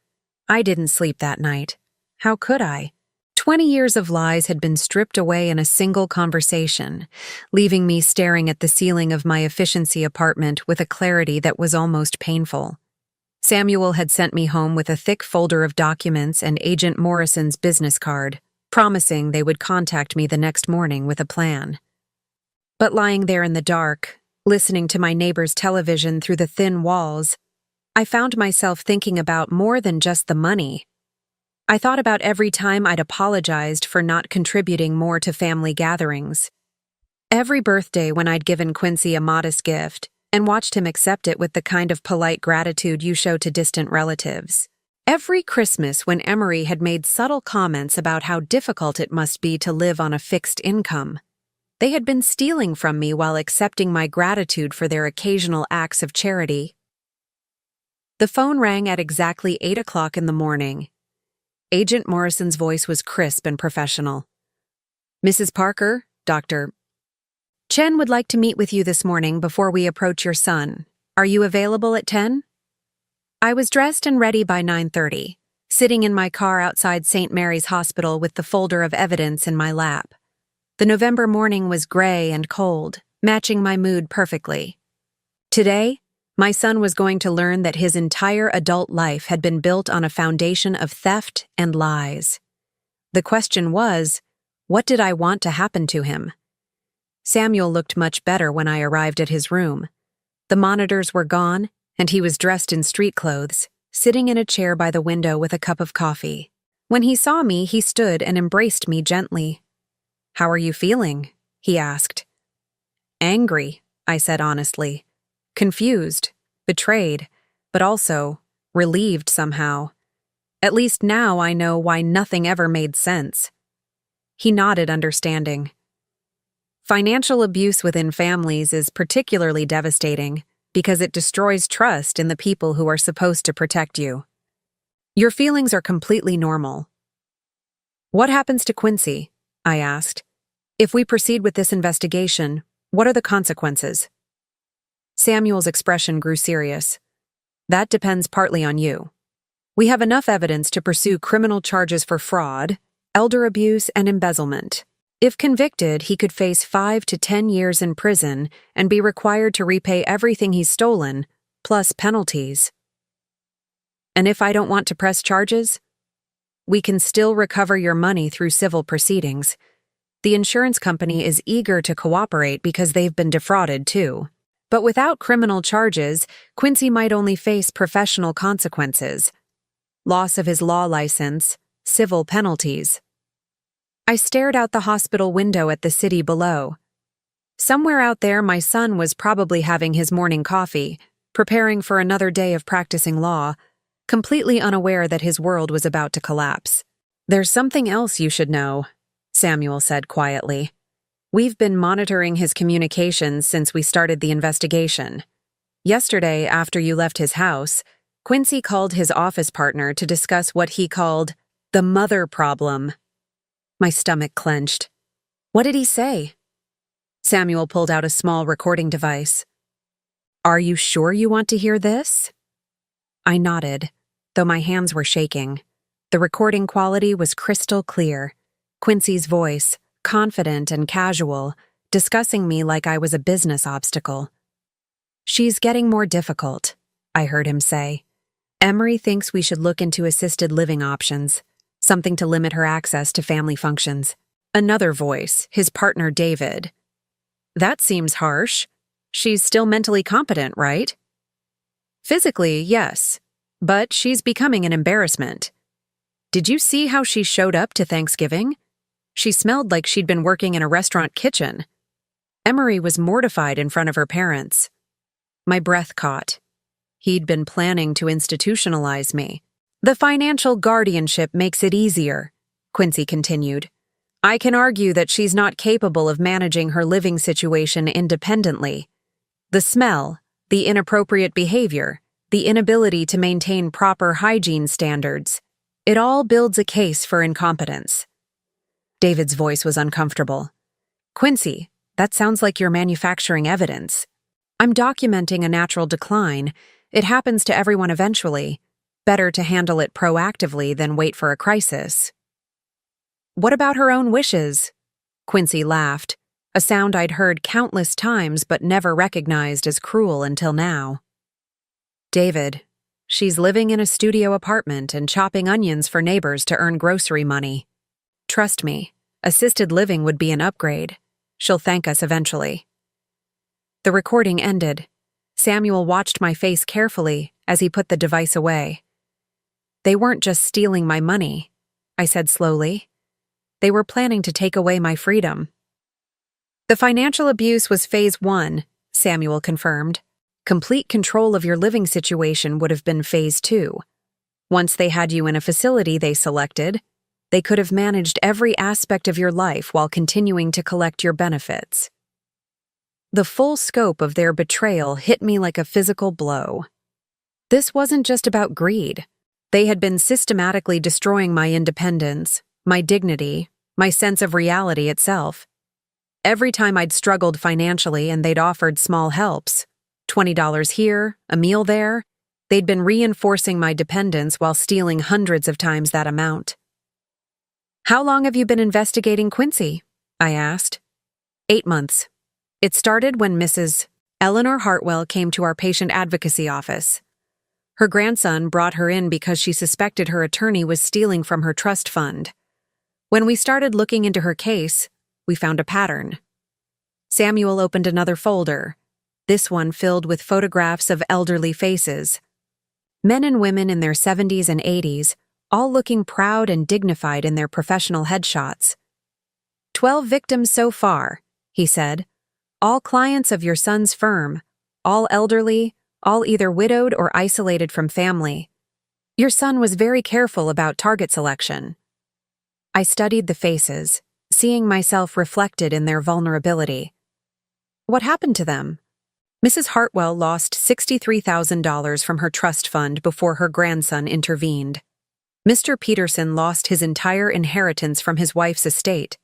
I didn't sleep that night. How could I? 20 years of lies had been stripped away in a single conversation, leaving me staring at the ceiling of my efficiency apartment with a clarity that was almost painful. Samuel had sent me home with a thick folder of documents and Agent Morrison's business card, promising they would contact me the next morning with a plan. But lying there in the dark, listening to my neighbor's television through the thin walls, I found myself thinking about more than just the money. I thought about every time I'd apologized for not contributing more to family gatherings. Every birthday when I'd given Quincy a modest gift and watched him accept it with the kind of polite gratitude you show to distant relatives. Every Christmas when Emery had made subtle comments about how difficult it must be to live on a fixed income. They had been stealing from me while accepting my gratitude for their occasional acts of charity. The phone rang at exactly 8 o'clock in the morning. Agent Morrison's voice was crisp and professional. "Mrs. Parker, Dr. Chen would like to meet with you this morning before we approach your son. Are you available at 10? I was dressed and ready by 9:30, sitting in my car outside St. Mary's Hospital with the folder of evidence in my lap. The November morning was gray and cold, matching my mood perfectly. Today, my son was going to learn that his entire adult life had been built on a foundation of theft and lies. The question was, what did I want to happen to him? Samuel looked much better when I arrived at his room. The monitors were gone, and he was dressed in street clothes, sitting in a chair by the window with a cup of coffee. When he saw me, he stood and embraced me gently. "How are you feeling?" he asked. "Angry," I said honestly. "Confused, betrayed, but also relieved somehow. At least now I know why nothing ever made sense." He nodded understanding. Financial abuse within families is particularly devastating because it destroys trust in the people who are supposed to protect you. Your feelings are completely normal. "What happens to Quincy?" I asked. "If we proceed with this investigation, what are the consequences?" Samuel's expression grew serious. "That depends partly on you. We have enough evidence to pursue criminal charges for fraud, elder abuse, and embezzlement. If convicted, he could face 5 to 10 years in prison and be required to repay everything he's stolen, plus penalties. And if I don't want to press charges, we can still recover your money through civil proceedings. The insurance company is eager to cooperate because they've been defrauded too. But without criminal charges, Quincy might only face professional consequences. Loss of his law license, civil penalties." I stared out the hospital window at the city below. Somewhere out there, my son was probably having his morning coffee, preparing for another day of practicing law, completely unaware that his world was about to collapse. "There's something else you should know," Samuel said quietly. "We've been monitoring his communications since we started the investigation. Yesterday, after you left his house, Quincy called his office partner to discuss what he called the mother problem." My stomach clenched. "What did he say?" Samuel pulled out a small recording device. "Are you sure you want to hear this?" I nodded, though my hands were shaking. The recording quality was crystal clear. Quincy's voice, confident and casual, discussing me like I was a business obstacle. "She's getting more difficult," I heard him say. "Emery thinks we should look into assisted living options. Something to limit her access to family functions." Another voice, his partner David. "That seems harsh. She's still mentally competent, right?" Physically, yes, but she's becoming an embarrassment. Did you see how she showed up to Thanksgiving? She smelled like she'd been working in a restaurant kitchen. Emery was mortified in front of her parents. My breath caught. He'd been planning to institutionalize me. The financial guardianship makes it easier, Quincy continued. I can argue that she's not capable of managing her living situation independently. The smell, the inappropriate behavior, the inability to maintain proper hygiene standards, it all builds a case for incompetence. David's voice was uncomfortable. Quincy, that sounds like you're manufacturing evidence. I'm documenting a natural decline. It happens to everyone eventually. Better to handle it proactively than wait for a crisis. What about her own wishes? Quincy laughed, a sound I'd heard countless times but never recognized as cruel until now. David, she's living in a studio apartment and chopping onions for neighbors to earn grocery money. Trust me, assisted living would be an upgrade. She'll thank us eventually. The recording ended. Samuel watched my face carefully as he put the device away. They weren't just stealing my money, I said slowly. They were planning to take away my freedom. The financial abuse was phase 1, Samuel confirmed. Complete control of your living situation would have been phase 2. Once they had you in a facility they selected, they could have managed every aspect of your life while continuing to collect your benefits. The full scope of their betrayal hit me like a physical blow. This wasn't just about greed. They had been systematically destroying my independence, my dignity, my sense of reality itself. Every time I'd struggled financially and they'd offered small helps, $20 here, a meal there, they'd been reinforcing my dependence while stealing hundreds of times that amount. How long have you been investigating Quincy? I asked. 8 months. It started when Mrs. Eleanor Hartwell came to our patient advocacy office. Her grandson brought her in because she suspected her attorney was stealing from her trust fund. When we started looking into her case, we found a pattern. Samuel opened another folder, this one filled with photographs of elderly faces. Men and women in their 70s and 80s, all looking proud and dignified in their professional headshots. 12 victims so far, he said. All clients of your son's firm, all elderly, all either widowed or isolated from family. Your son was very careful about target selection. I studied the faces, seeing myself reflected in their vulnerability. What happened to them? Mrs. Hartwell lost $63,000 from her trust fund before her grandson intervened. Mr. Peterson lost his entire inheritance from his wife's estate,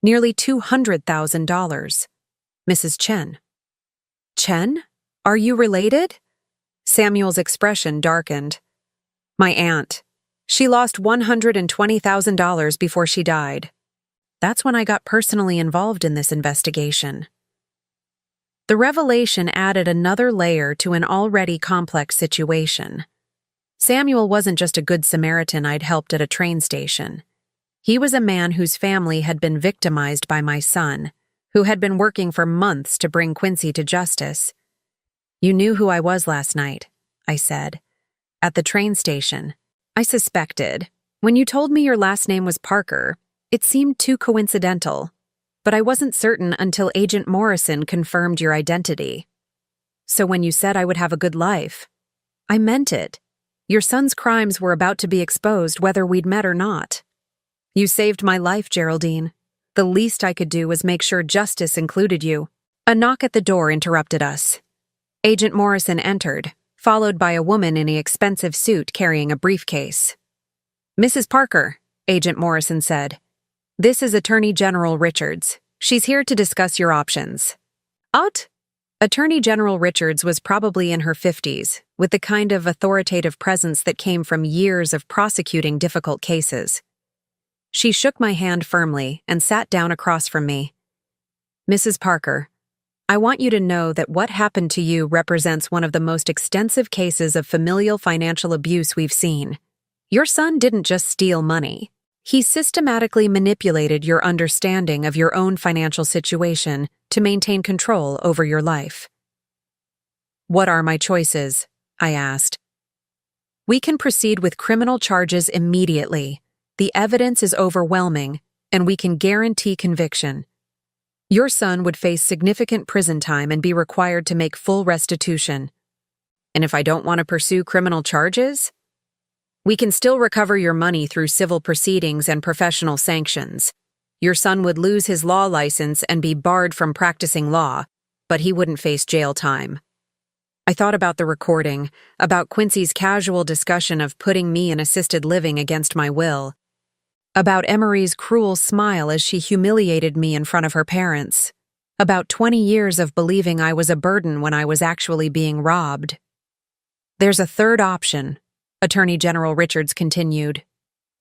nearly $200,000. Mrs. Chen. Chen? Are you related? Samuel's expression darkened. My aunt. She lost $120,000 before she died. That's when I got personally involved in this investigation. The revelation added another layer to an already complex situation. Samuel wasn't just a good Samaritan I'd helped at a train station. He was a man whose family had been victimized by my son, who had been working for months to bring Quincy to justice. You knew who I was last night, I said. At the train station. I suspected. When you told me your last name was Parker, it seemed too coincidental. But I wasn't certain until Agent Morrison confirmed your identity. So when you said I would have a good life, I meant it. Your son's crimes were about to be exposed whether we'd met or not. You saved my life, Geraldine. The least I could do was make sure justice included you. A knock at the door interrupted us. Agent Morrison entered, followed by a woman in an expensive suit carrying a briefcase. Mrs. Parker, Agent Morrison said. This is Attorney General Richards. She's here to discuss your options. Out? Attorney General Richards was probably in her 50s, with the kind of authoritative presence that came from years of prosecuting difficult cases. She shook my hand firmly and sat down across from me. Mrs. Parker, I want you to know that what happened to you represents one of the most extensive cases of familial financial abuse we've seen. Your son didn't just steal money. He systematically manipulated your understanding of your own financial situation to maintain control over your life. What are my choices? I asked. We can proceed with criminal charges immediately. The evidence is overwhelming, and we can guarantee conviction. Your son would face significant prison time and be required to make full restitution. And if I don't want to pursue criminal charges? We can still recover your money through civil proceedings and professional sanctions. Your son would lose his law license and be barred from practicing law, but he wouldn't face jail time. I thought about the recording, about Quincy's casual discussion of putting me in assisted living against my will, about Emery's cruel smile as she humiliated me in front of her parents, about 20 years of believing I was a burden when I was actually being robbed. There's a third option, Attorney General Richards continued.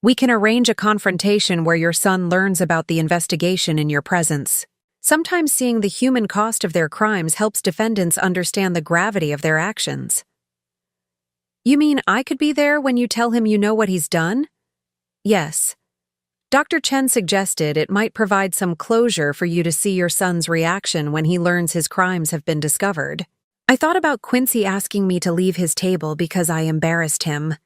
We can arrange a confrontation where your son learns about the investigation in your presence. Sometimes seeing the human cost of their crimes helps defendants understand the gravity of their actions. You mean I could be there when you tell him you know what he's done? Yes. Dr. Chen suggested it might provide some closure for you to see your son's reaction when he learns his crimes have been discovered. I thought about Quincy asking me to leave his table because I embarrassed him,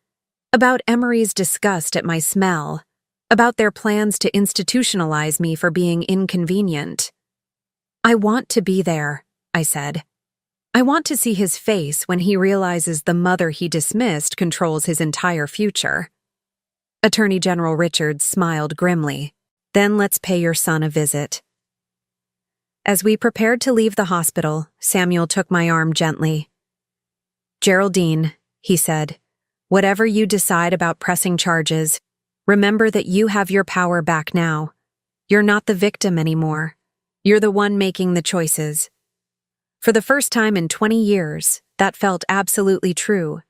about Emery's disgust at my smell, about their plans to institutionalize me for being inconvenient. I want to be there, I said. I want to see his face when he realizes the mother he dismissed controls his entire future. Attorney General Richards smiled grimly. Then let's pay your son a visit. As we prepared to leave the hospital, Samuel took my arm gently. Geraldine, he said, whatever you decide about pressing charges, remember that you have your power back now. You're not the victim anymore. You're the one making the choices. For the first time in 20 years, that felt absolutely true.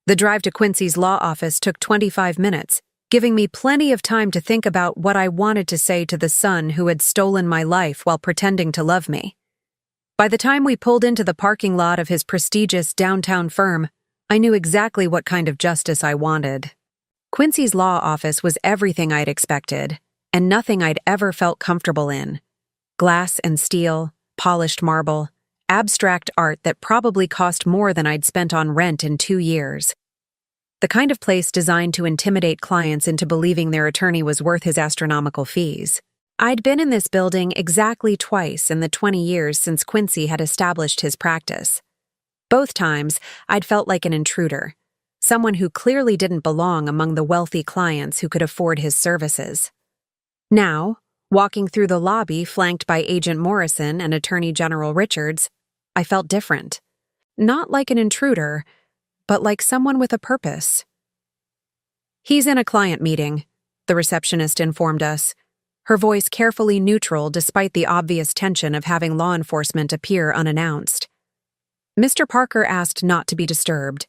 The drive to Quincy's law office took 25 minutes, giving me plenty of time to think about what I wanted to say to the son who had stolen my life while pretending to love me. By the time we pulled into the parking lot of his prestigious downtown firm, I knew exactly what kind of justice I wanted. Quincy's law office was everything I'd expected, and nothing I'd ever felt comfortable in. Glass and steel, polished marble, abstract art that probably cost more than I'd spent on rent in 2 years. The kind of place designed to intimidate clients into believing their attorney was worth his astronomical fees. I'd been in this building exactly twice in the 20 years since Quincy had established his practice. Both times, I'd felt like an intruder, someone who clearly didn't belong among the wealthy clients who could afford his services. Now, walking through the lobby flanked by Agent Morrison and Attorney General Richards, I felt different. Not like an intruder, but like someone with a purpose. He's in a client meeting, the receptionist informed us, her voice carefully neutral despite the obvious tension of having law enforcement appear unannounced. Mr. Parker asked not to be disturbed.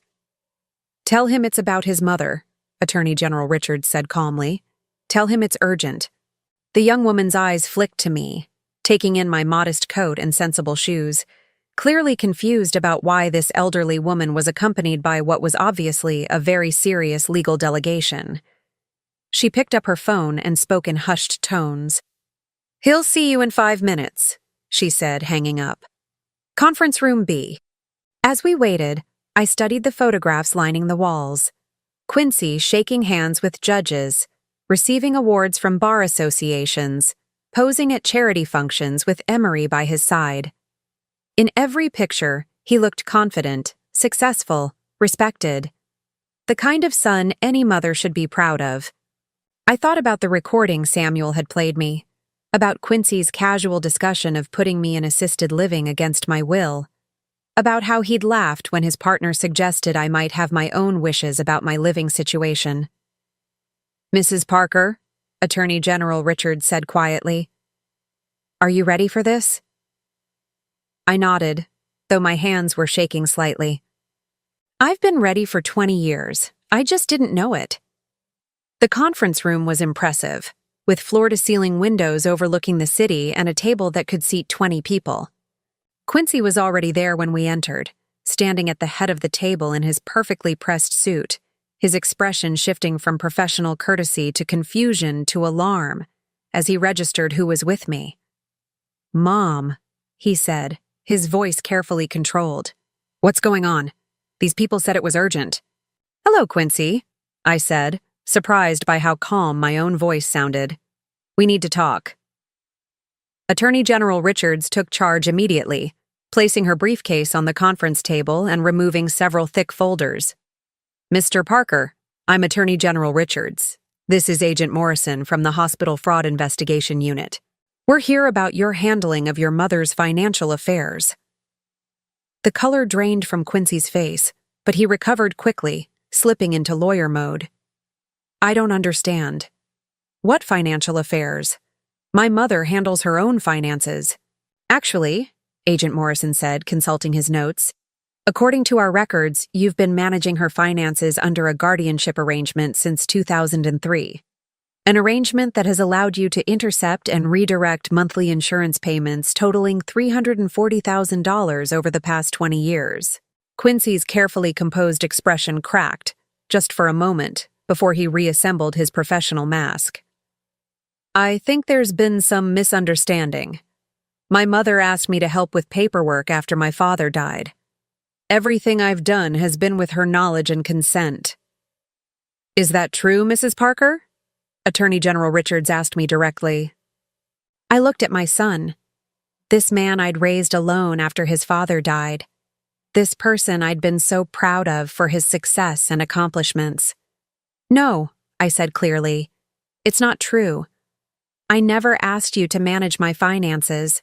Tell him it's about his mother, Attorney General Richards said calmly. Tell him it's urgent. The young woman's eyes flicked to me, taking in my modest coat and sensible shoes, clearly confused about why this elderly woman was accompanied by what was obviously a very serious legal delegation. She picked up her phone and spoke in hushed tones. He'll see you in 5 minutes, she said, hanging up. Conference room B. As we waited, I studied the photographs lining the walls. Quincy shaking hands with judges, receiving awards from bar associations, posing at charity functions with Emery by his side. In every picture, he looked confident, successful, respected. The kind of son any mother should be proud of. I thought about the recording Samuel had played me, about Quincy's casual discussion of putting me in assisted living against my will, about how he'd laughed when his partner suggested I might have my own wishes about my living situation. Mrs. Parker, Attorney General Richards said quietly, are you ready for this? I nodded, though my hands were shaking slightly. I've been ready for 20 years. I just didn't know it. The conference room was impressive, with floor-to-ceiling windows overlooking the city and a table that could seat 20 people. Quincy was already there when we entered, standing at the head of the table in his perfectly pressed suit, his expression shifting from professional courtesy to confusion to alarm as he registered who was with me. Mom, he said, his voice carefully controlled. What's going on? These people said it was urgent. Hello, Quincy, I said, surprised by how calm my own voice sounded. We need to talk. Attorney General Richards took charge immediately, placing her briefcase on the conference table and removing several thick folders. Mr. Parker, I'm Attorney General Richards. This is Agent Morrison from the Hospital Fraud Investigation Unit. We're here about your handling of your mother's financial affairs. The color drained from Quincy's face, but he recovered quickly, slipping into lawyer mode. I don't understand. What financial affairs? My mother handles her own finances. Actually, Agent Morrison said, consulting his notes, according to our records, you've been managing her finances under a guardianship arrangement since 2003. An arrangement that has allowed you to intercept and redirect monthly insurance payments totaling $340,000 over the past 20 years. Quincy's carefully composed expression cracked, just for a moment, before he reassembled his professional mask. I think there's been some misunderstanding. My mother asked me to help with paperwork after my father died. Everything I've done has been with her knowledge and consent. Is that true, Mrs. Parker? Attorney General Richards asked me directly. I looked at my son. This man I'd raised alone after his father died. This person I'd been so proud of for his success and accomplishments. No, I said clearly. It's not true. I never asked you to manage my finances.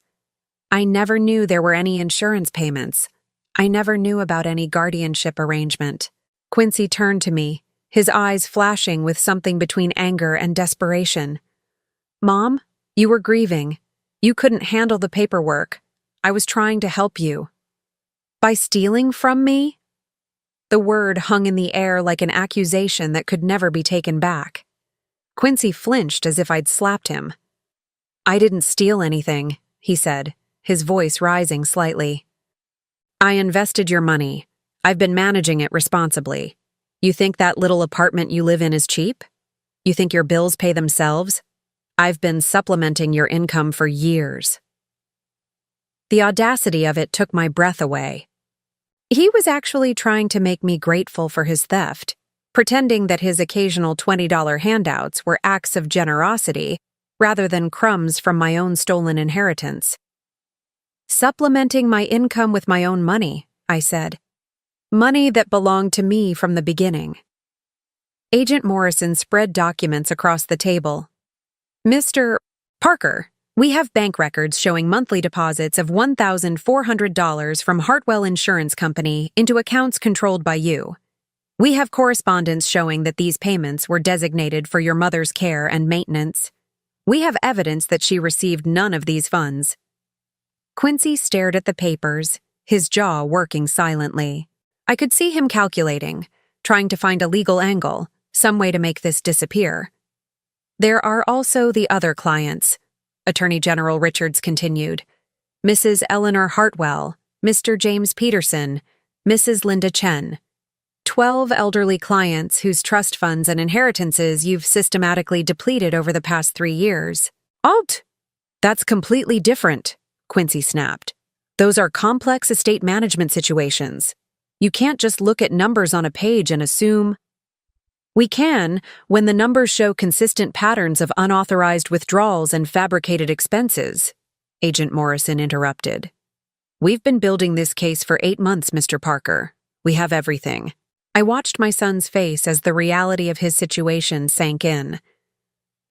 I never knew there were any insurance payments. I never knew about any guardianship arrangement. Quincy turned to me, his eyes flashing with something between anger and desperation. Mom, you were grieving. You couldn't handle the paperwork. I was trying to help you. By stealing from me? The word hung in the air like an accusation that could never be taken back. Quincy flinched as if I'd slapped him. I didn't steal anything, he said, his voice rising slightly. I invested your money. I've been managing it responsibly. You think that little apartment you live in is cheap? You think your bills pay themselves? I've been supplementing your income for years. The audacity of it took my breath away. He was actually trying to make me grateful for his theft, pretending that his occasional $20 handouts were acts of generosity rather than crumbs from my own stolen inheritance. Supplementing my income with my own money, I said. Money that belonged to me from the beginning. Agent Morrison spread documents across the table. Mr. Parker, we have bank records showing monthly deposits of $1,400 from Hartwell Insurance Company into accounts controlled by you. We have correspondence showing that these payments were designated for your mother's care and maintenance. We have evidence that she received none of these funds. Quincy stared at the papers, his jaw working silently. I could see him calculating, trying to find a legal angle, some way to make this disappear. There are also the other clients, Attorney General Richards continued. Mrs. Eleanor Hartwell, Mr. James Peterson, Mrs. Linda Chen. 12 elderly clients whose trust funds and inheritances you've systematically depleted over the past 3 years. Alt! That's completely different, Quincy snapped. Those are complex estate management situations. You can't just look at numbers on a page and assume. We can, when the numbers show consistent patterns of unauthorized withdrawals and fabricated expenses, Agent Morrison interrupted. We've been building this case for 8 months, Mr. Parker. We have everything. I watched my son's face as the reality of his situation sank in.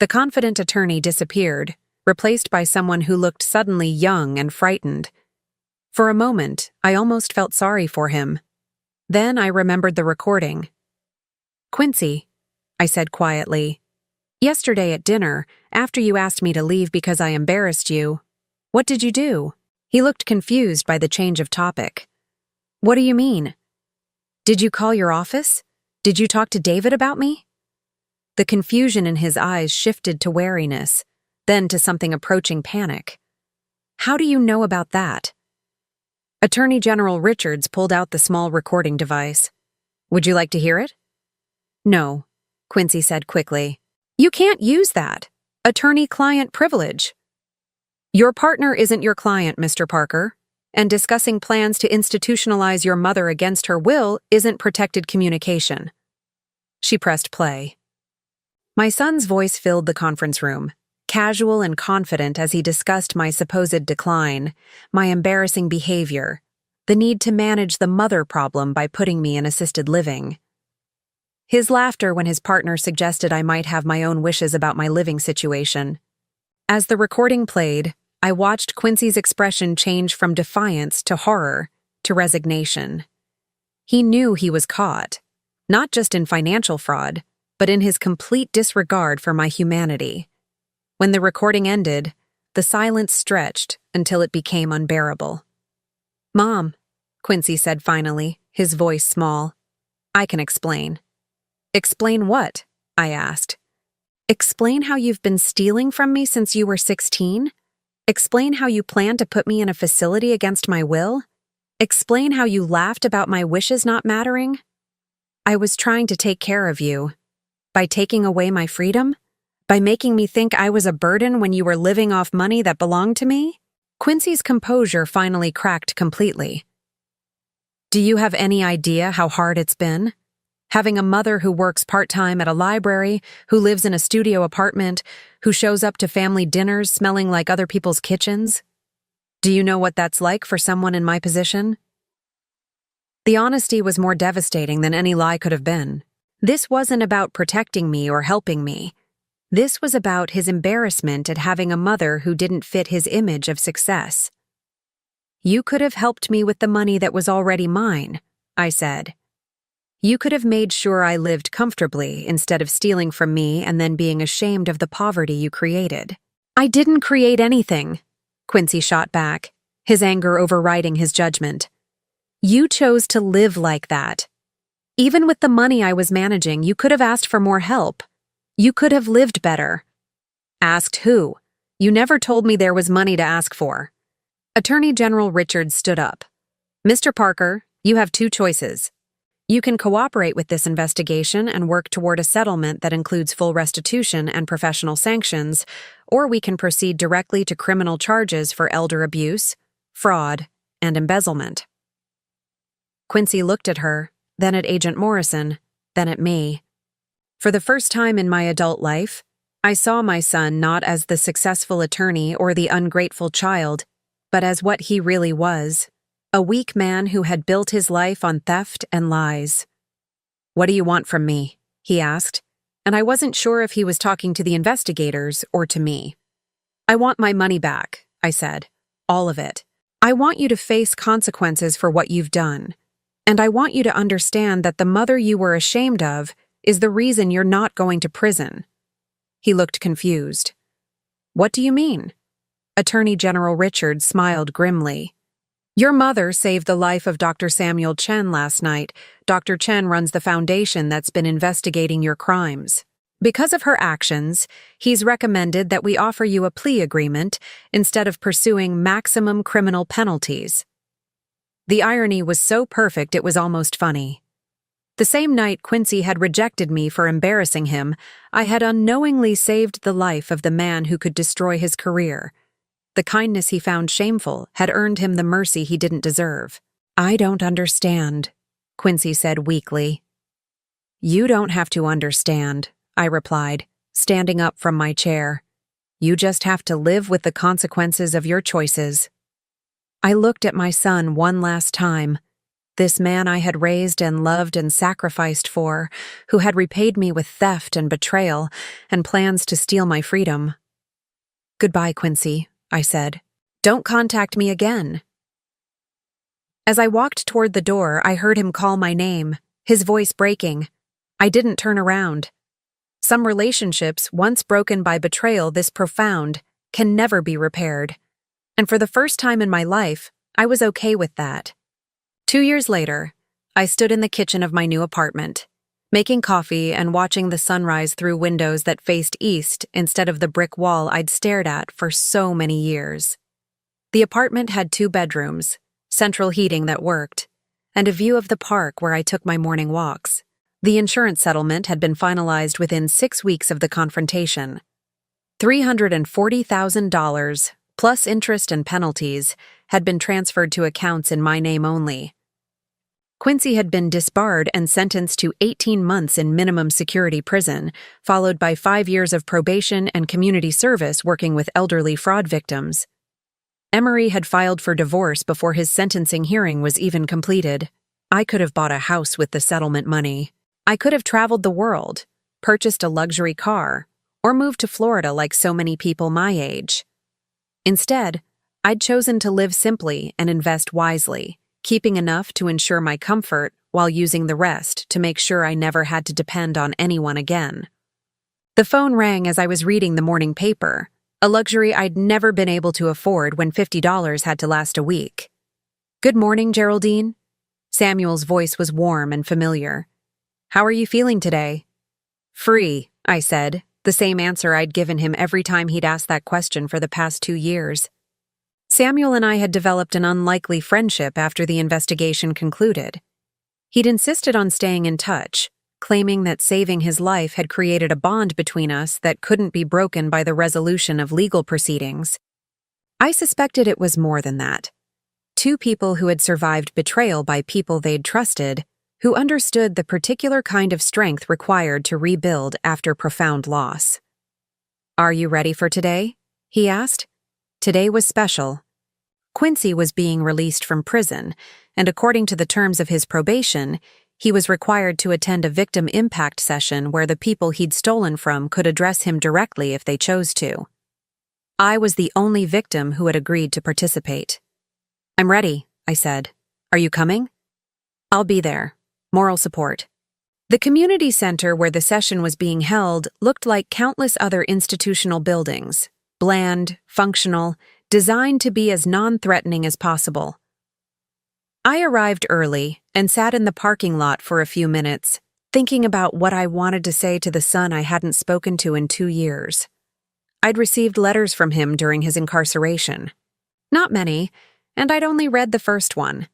The confident attorney disappeared, replaced by someone who looked suddenly young and frightened. For a moment, I almost felt sorry for him. Then I remembered the recording. Quincy, I said quietly, yesterday at dinner, after you asked me to leave because I embarrassed you, what did you do? He looked confused by the change of topic. What do you mean? Did you call your office? Did you talk to David about me? The confusion in his eyes shifted to wariness, then to something approaching panic. How do you know about that? Attorney General Richards pulled out the small recording device. Would you like to hear it? No, Quincy said quickly. You can't use that. Attorney-client privilege. Your partner isn't your client, Mr. Parker. and discussing plans to institutionalize your mother against her will isn't protected communication." She pressed play. My son's voice filled the conference room, casual and confident as he discussed my supposed decline, my embarrassing behavior, the need to manage the mother problem by putting me in assisted living. His laughter when his partner suggested I might have my own wishes about my living situation. As the recording played, I watched Quincy's expression change from defiance to horror to resignation. He knew he was caught, not just in financial fraud, but in his complete disregard for my humanity. When the recording ended, the silence stretched until it became unbearable. "Mom," Quincy said finally, his voice small, "I can explain." "Explain what?" I asked. "Explain how you've been stealing from me since you were 16? Explain how you plan to put me in a facility against my will? Explain how you laughed about my wishes not mattering? I was trying to take care of you. By taking away my freedom? By making me think I was a burden when you were living off money that belonged to me?" Quincy's composure finally cracked completely. "Do you have any idea how hard it's been? Having a mother who works part-time at a library, who lives in a studio apartment, who shows up to family dinners smelling like other people's kitchens? Do you know what that's like for someone in my position?" The honesty was more devastating than any lie could have been. This wasn't about protecting me or helping me. This was about his embarrassment at having a mother who didn't fit his image of success. "You could have helped me with the money that was already mine," I said. "You could have made sure I lived comfortably instead of stealing from me and then being ashamed of the poverty you created." "I didn't create anything," Quincy shot back, his anger overriding his judgment. "You chose to live like that. Even with the money I was managing, you could have asked for more help. You could have lived better." "Asked who? You never told me there was money to ask for." Attorney General Richards stood up. "Mr. Parker, you have two choices. You can cooperate with this investigation and work toward a settlement that includes full restitution and professional sanctions, or we can proceed directly to criminal charges for elder abuse, fraud, and embezzlement." Quincy looked at her, then at Agent Morrison, then at me. For the first time in my adult life, I saw my son not as the successful attorney or the ungrateful child, but as what he really was, a weak man who had built his life on theft and lies. "What do you want from me?" he asked, and I wasn't sure if he was talking to the investigators or to me. "I want my money back," I said. "All of it. I want you to face consequences for what you've done. And I want you to understand that the mother you were ashamed of is the reason you're not going to prison." He looked confused. "What do you mean?" Attorney General Richards smiled grimly. "Your mother saved the life of Dr. Samuel Chen last night. Dr. Chen runs the foundation that's been investigating your crimes. Because of her actions, he's recommended that we offer you a plea agreement instead of pursuing maximum criminal penalties." The irony was so perfect it was almost funny. The same night Quincy had rejected me for embarrassing him, I had unknowingly saved the life of the man who could destroy his career. The kindness he found shameful had earned him the mercy he didn't deserve. "I don't understand," Quincy said weakly. "You don't have to understand," I replied, standing up from my chair. "You just have to live with the consequences of your choices." I looked at my son one last time, this man I had raised and loved and sacrificed for, who had repaid me with theft and betrayal and plans to steal my freedom. "Goodbye, Quincy," I said. "Don't contact me again." As I walked toward the door, I heard him call my name, his voice breaking. I didn't turn around. Some relationships, once broken by betrayal this profound, can never be repaired. And for the first time in my life, I was okay with that. 2 years later, I stood in the kitchen of my new apartment, making coffee and watching the sunrise through windows that faced east instead of the brick wall I'd stared at for so many years. The apartment had 2 bedrooms, central heating that worked, and a view of the park where I took my morning walks. The insurance settlement had been finalized within 6 weeks of the confrontation. $340,000, plus interest and penalties, had been transferred to accounts in my name only. Quincy had been disbarred and sentenced to 18 months in minimum security prison, followed by 5 years of probation and community service working with elderly fraud victims. Emery had filed for divorce before his sentencing hearing was even completed. I could have bought a house with the settlement money. I could have traveled the world, purchased a luxury car, or moved to Florida like so many people my age. Instead, I'd chosen to live simply and invest wisely, keeping enough to ensure my comfort while using the rest to make sure I never had to depend on anyone again. The phone rang as I was reading the morning paper, a luxury I'd never been able to afford when $50 had to last a week. "Good morning, Geraldine." Samuel's voice was warm and familiar. "How are you feeling today?" "Free," I said, the same answer I'd given him every time he'd asked that question for the past 2 years. Samuel and I had developed an unlikely friendship after the investigation concluded. He'd insisted on staying in touch, claiming that saving his life had created a bond between us that couldn't be broken by the resolution of legal proceedings. I suspected it was more than that. 2 people who had survived betrayal by people they'd trusted, who understood the particular kind of strength required to rebuild after profound loss. "Are you ready for today?" he asked. Today was special. Quincy was being released from prison, and according to the terms of his probation, he was required to attend a victim impact session where the people he'd stolen from could address him directly if they chose to. I was the only victim who had agreed to participate. "I'm ready," I said. "Are you coming?" "I'll be there. Moral support." The community center where the session was being held looked like countless other institutional buildings, bland, functional, designed to be as non-threatening as possible. I arrived early and sat in the parking lot for a few minutes, thinking about what I wanted to say to the son I hadn't spoken to in 2 years. I'd received letters from him during his incarceration. Not many, and I'd only read the first one.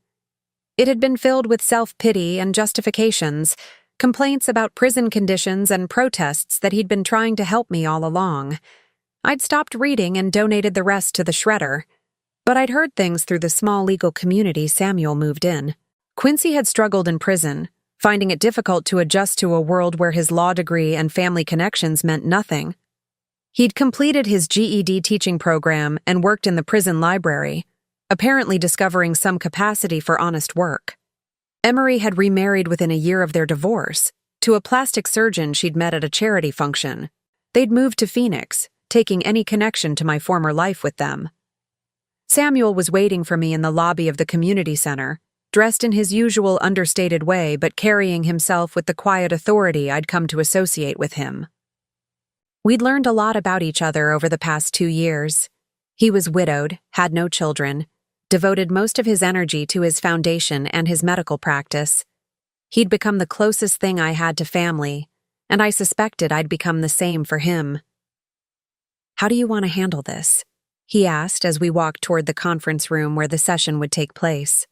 It had been filled with self-pity and justifications, complaints about prison conditions and protests that he'd been trying to help me all along. I'd stopped reading and donated the rest to the shredder, but I'd heard things through the small legal community Samuel moved in. Quincy had struggled in prison, finding it difficult to adjust to a world where his law degree and family connections meant nothing. He'd completed his GED teaching program and worked in the prison library, apparently discovering some capacity for honest work. Emery had remarried within a year of their divorce, to a plastic surgeon she'd met at a charity function. They'd moved to Phoenix, taking any connection to my former life with them. Samuel was waiting for me in the lobby of the community center, dressed in his usual understated way but carrying himself with the quiet authority I'd come to associate with him. We'd learned a lot about each other over the past 2 years. He was widowed, had no children, devoted most of his energy to his foundation and his medical practice. He'd become the closest thing I had to family, and I suspected I'd become the same for him. "How do you want to handle this?" he asked as we walked toward the conference room where the session would take place.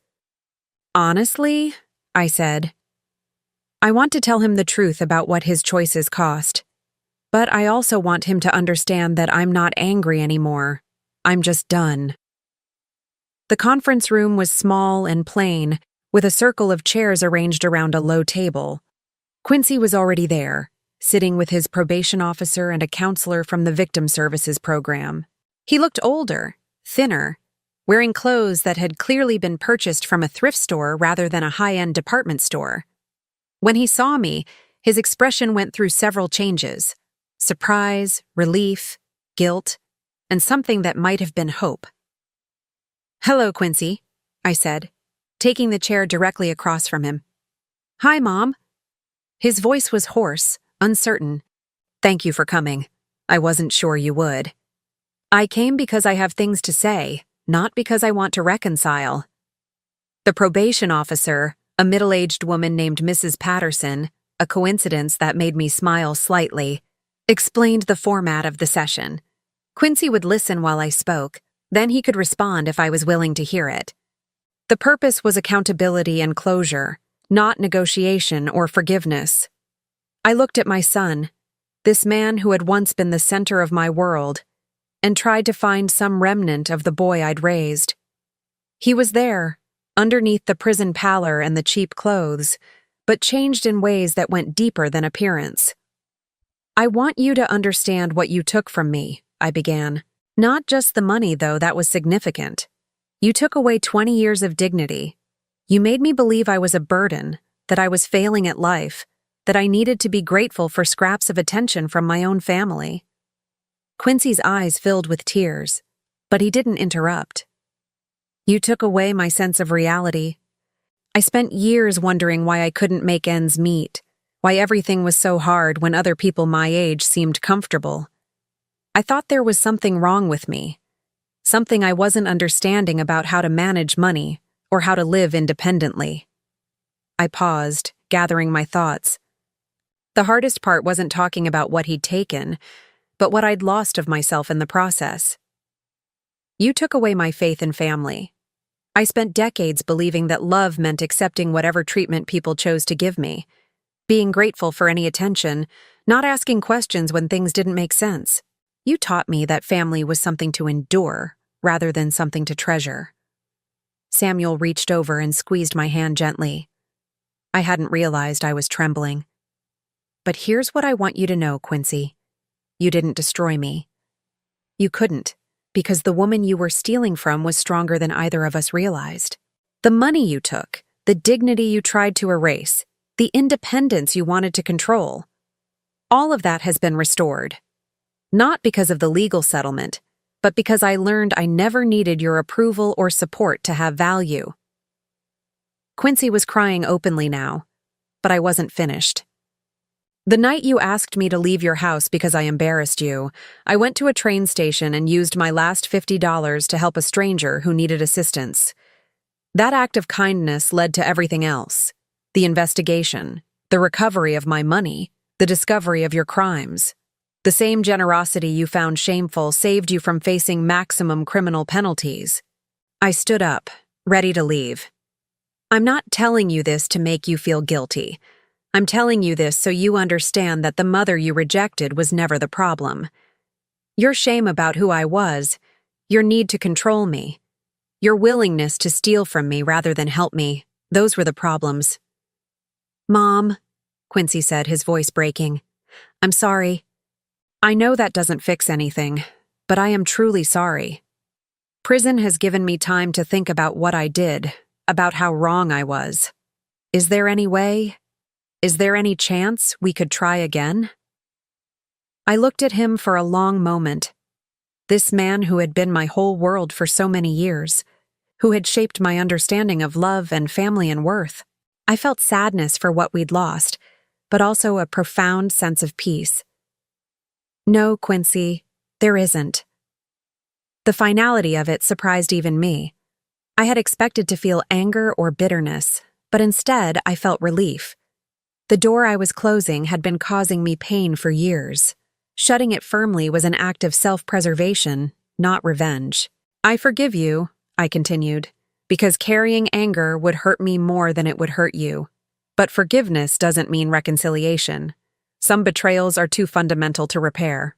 "Honestly," I said, "I want to tell him the truth about what his choices cost. But I also want him to understand that I'm not angry anymore. I'm just done." The conference room was small and plain, with a circle of chairs arranged around a low table. Quincy was already there, sitting with his probation officer and a counselor from the Victim Services program. He looked older, thinner, wearing clothes that had clearly been purchased from a thrift store rather than a high-end department store. When he saw me, his expression went through several changes: surprise, relief, guilt, and something that might have been hope. "Hello, Quincy," I said, taking the chair directly across from him. "Hi, Mom." His voice was hoarse, uncertain. "Thank you for coming. I wasn't sure you would. I came because I have things to say, not because I want to reconcile." The probation officer, a middle-aged woman named Mrs. Patterson, a coincidence that made me smile slightly, explained the format of the session. Quincy would listen while I spoke, then he could respond if I was willing to hear it. The purpose was accountability and closure, not negotiation or forgiveness. I looked at my son, this man who had once been the center of my world, and tried to find some remnant of the boy I'd raised. He was there, underneath the prison pallor and the cheap clothes, but changed in ways that went deeper than appearance. "I want you to understand what you took from me," I began. "Not just the money, though, that was significant. You took away 20 years of dignity. You made me believe I was a burden, that I was failing at life, that I needed to be grateful for scraps of attention from my own family." Quincy's eyes filled with tears, but he didn't interrupt. "You took away my sense of reality. I spent years wondering why I couldn't make ends meet, why everything was so hard when other people my age seemed comfortable. I thought there was something wrong with me, something I wasn't understanding about how to manage money or how to live independently." I paused, gathering my thoughts. The hardest part wasn't talking about what he'd taken, but what I'd lost of myself in the process. "You took away my faith in family. I spent decades believing that love meant accepting whatever treatment people chose to give me, being grateful for any attention, not asking questions when things didn't make sense. You taught me that family was something to endure rather than something to treasure." Samuel reached over and squeezed my hand gently. I hadn't realized I was trembling. "But here's what I want you to know, Quincy. You didn't destroy me. You couldn't, because the woman you were stealing from was stronger than either of us realized. The money you took, the dignity you tried to erase, the independence you wanted to control, all of that has been restored. Not because of the legal settlement, but because I learned I never needed your approval or support to have value." Quincy was crying openly now, but I wasn't finished. "The night you asked me to leave your house because I embarrassed you, I went to a train station and used my last $50 to help a stranger who needed assistance. That act of kindness led to everything else: the investigation, the recovery of my money, the discovery of your crimes. The same generosity you found shameful saved you from facing maximum criminal penalties." I stood up, ready to leave. "I'm not telling you this to make you feel guilty. I'm telling you this so you understand that the mother you rejected was never the problem. Your shame about who I was, your need to control me, your willingness to steal from me rather than help me, those were the problems." "Mom," Quincy said, his voice breaking, "I'm sorry. I know that doesn't fix anything, but I am truly sorry. Prison has given me time to think about what I did, about how wrong I was. Is there any way? Is there any chance we could try again?" I looked at him for a long moment. This man who had been my whole world for so many years, who had shaped my understanding of love and family and worth. I felt sadness for what we'd lost, but also a profound sense of peace. "No, Quincy, there isn't." The finality of it surprised even me. I had expected to feel anger or bitterness, but instead I felt relief. The door I was closing had been causing me pain for years. Shutting it firmly was an act of self-preservation, not revenge. "I forgive you," I continued, "because carrying anger would hurt me more than it would hurt you. But forgiveness doesn't mean reconciliation. Some betrayals are too fundamental to repair."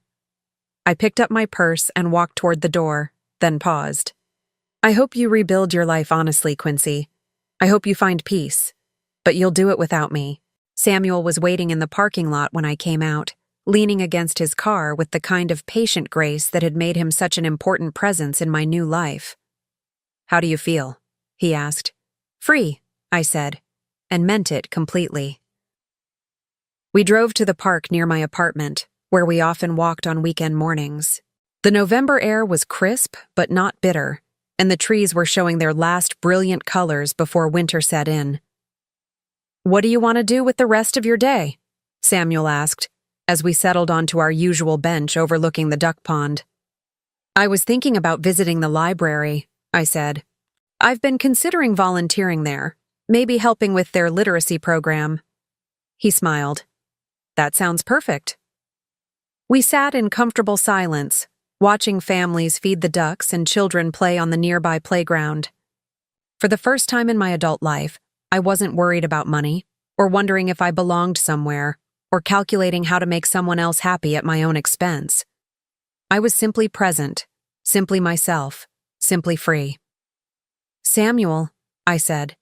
I picked up my purse and walked toward the door, then paused. "I hope you rebuild your life honestly, Quincy. I hope you find peace. But you'll do it without me." Samuel was waiting in the parking lot when I came out, leaning against his car with the kind of patient grace that had made him such an important presence in my new life. "How do you feel?" he asked. "Free," I said, and meant it completely. We drove to the park near my apartment, where we often walked on weekend mornings. The November air was crisp but not bitter, and the trees were showing their last brilliant colors before winter set in. "What do you want to do with the rest of your day?" Samuel asked, as we settled onto our usual bench overlooking the duck pond. "I was thinking about visiting the library," I said. "I've been considering volunteering there, maybe helping with their literacy program." He smiled. "That sounds perfect." We sat in comfortable silence, watching families feed the ducks and children play on the nearby playground. For the first time in my adult life, I wasn't worried about money, or wondering if I belonged somewhere, or calculating how to make someone else happy at my own expense. I was simply present, simply myself, simply free. Samuel, I said,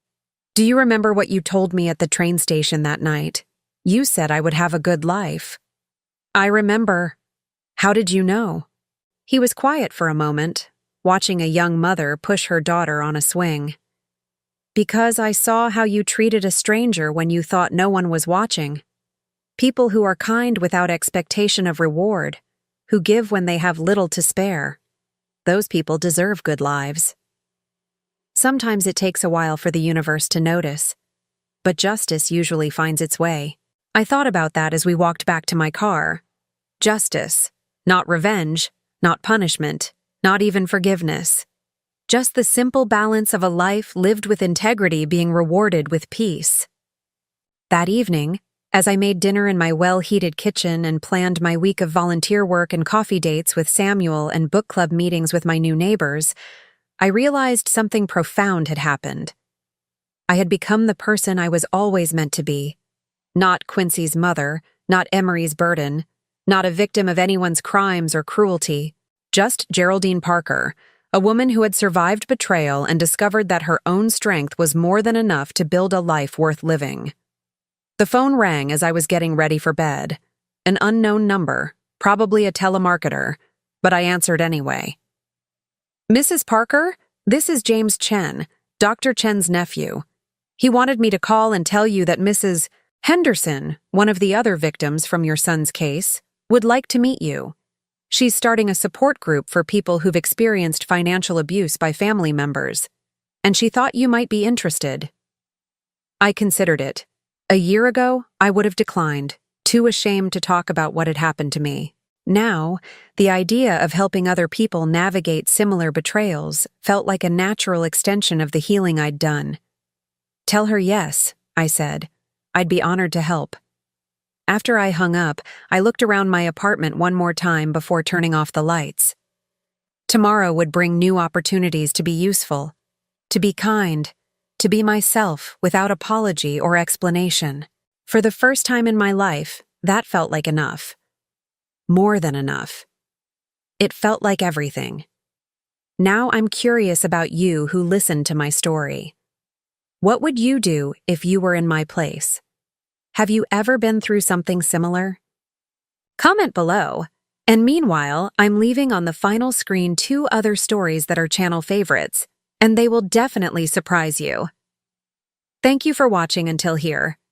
do you remember what you told me at the train station that night? You said I would have a good life. I remember. How did you know? He was quiet for a moment, watching a young mother push her daughter on a swing. Because I saw how you treated a stranger when you thought no one was watching. People who are kind without expectation of reward, who give when they have little to spare. Those people deserve good lives. Sometimes it takes a while for the universe to notice, but justice usually finds its way. I thought about that as we walked back to my car. Justice, not revenge, not punishment, not even forgiveness. Just the simple balance of a life lived with integrity being rewarded with peace. That evening, as I made dinner in my well-heated kitchen and planned my week of volunteer work and coffee dates with Samuel and book club meetings with my new neighbors, I realized something profound had happened. I had become the person I was always meant to be. Not Quincy's mother, not Emery's burden, not a victim of anyone's crimes or cruelty, just Geraldine Parker, a woman who had survived betrayal and discovered that her own strength was more than enough to build a life worth living. The phone rang as I was getting ready for bed. An unknown number, probably a telemarketer, but I answered anyway. Mrs. Parker, this is James Chen, Dr. Chen's nephew. He wanted me to call and tell you that Mrs. Henderson, one of the other victims from your son's case, would like to meet you. She's starting a support group for people who've experienced financial abuse by family members, and she thought you might be interested. I considered it. A year ago, I would have declined, too ashamed to talk about what had happened to me. Now, the idea of helping other people navigate similar betrayals felt like a natural extension of the healing I'd done. Tell her yes, I said. I'd be honored to help. After I hung up, I looked around my apartment one more time before turning off the lights. Tomorrow would bring new opportunities to be useful, to be kind, to be myself without apology or explanation. For the first time in my life, that felt like enough. More than enough. It felt like everything. Now I'm curious about you who listened to my story. What would you do if you were in my place? Have you ever been through something similar? Comment below. And meanwhile, I'm leaving on the final screen 2 other stories that are channel favorites, and they will definitely surprise you. Thank you for watching until here.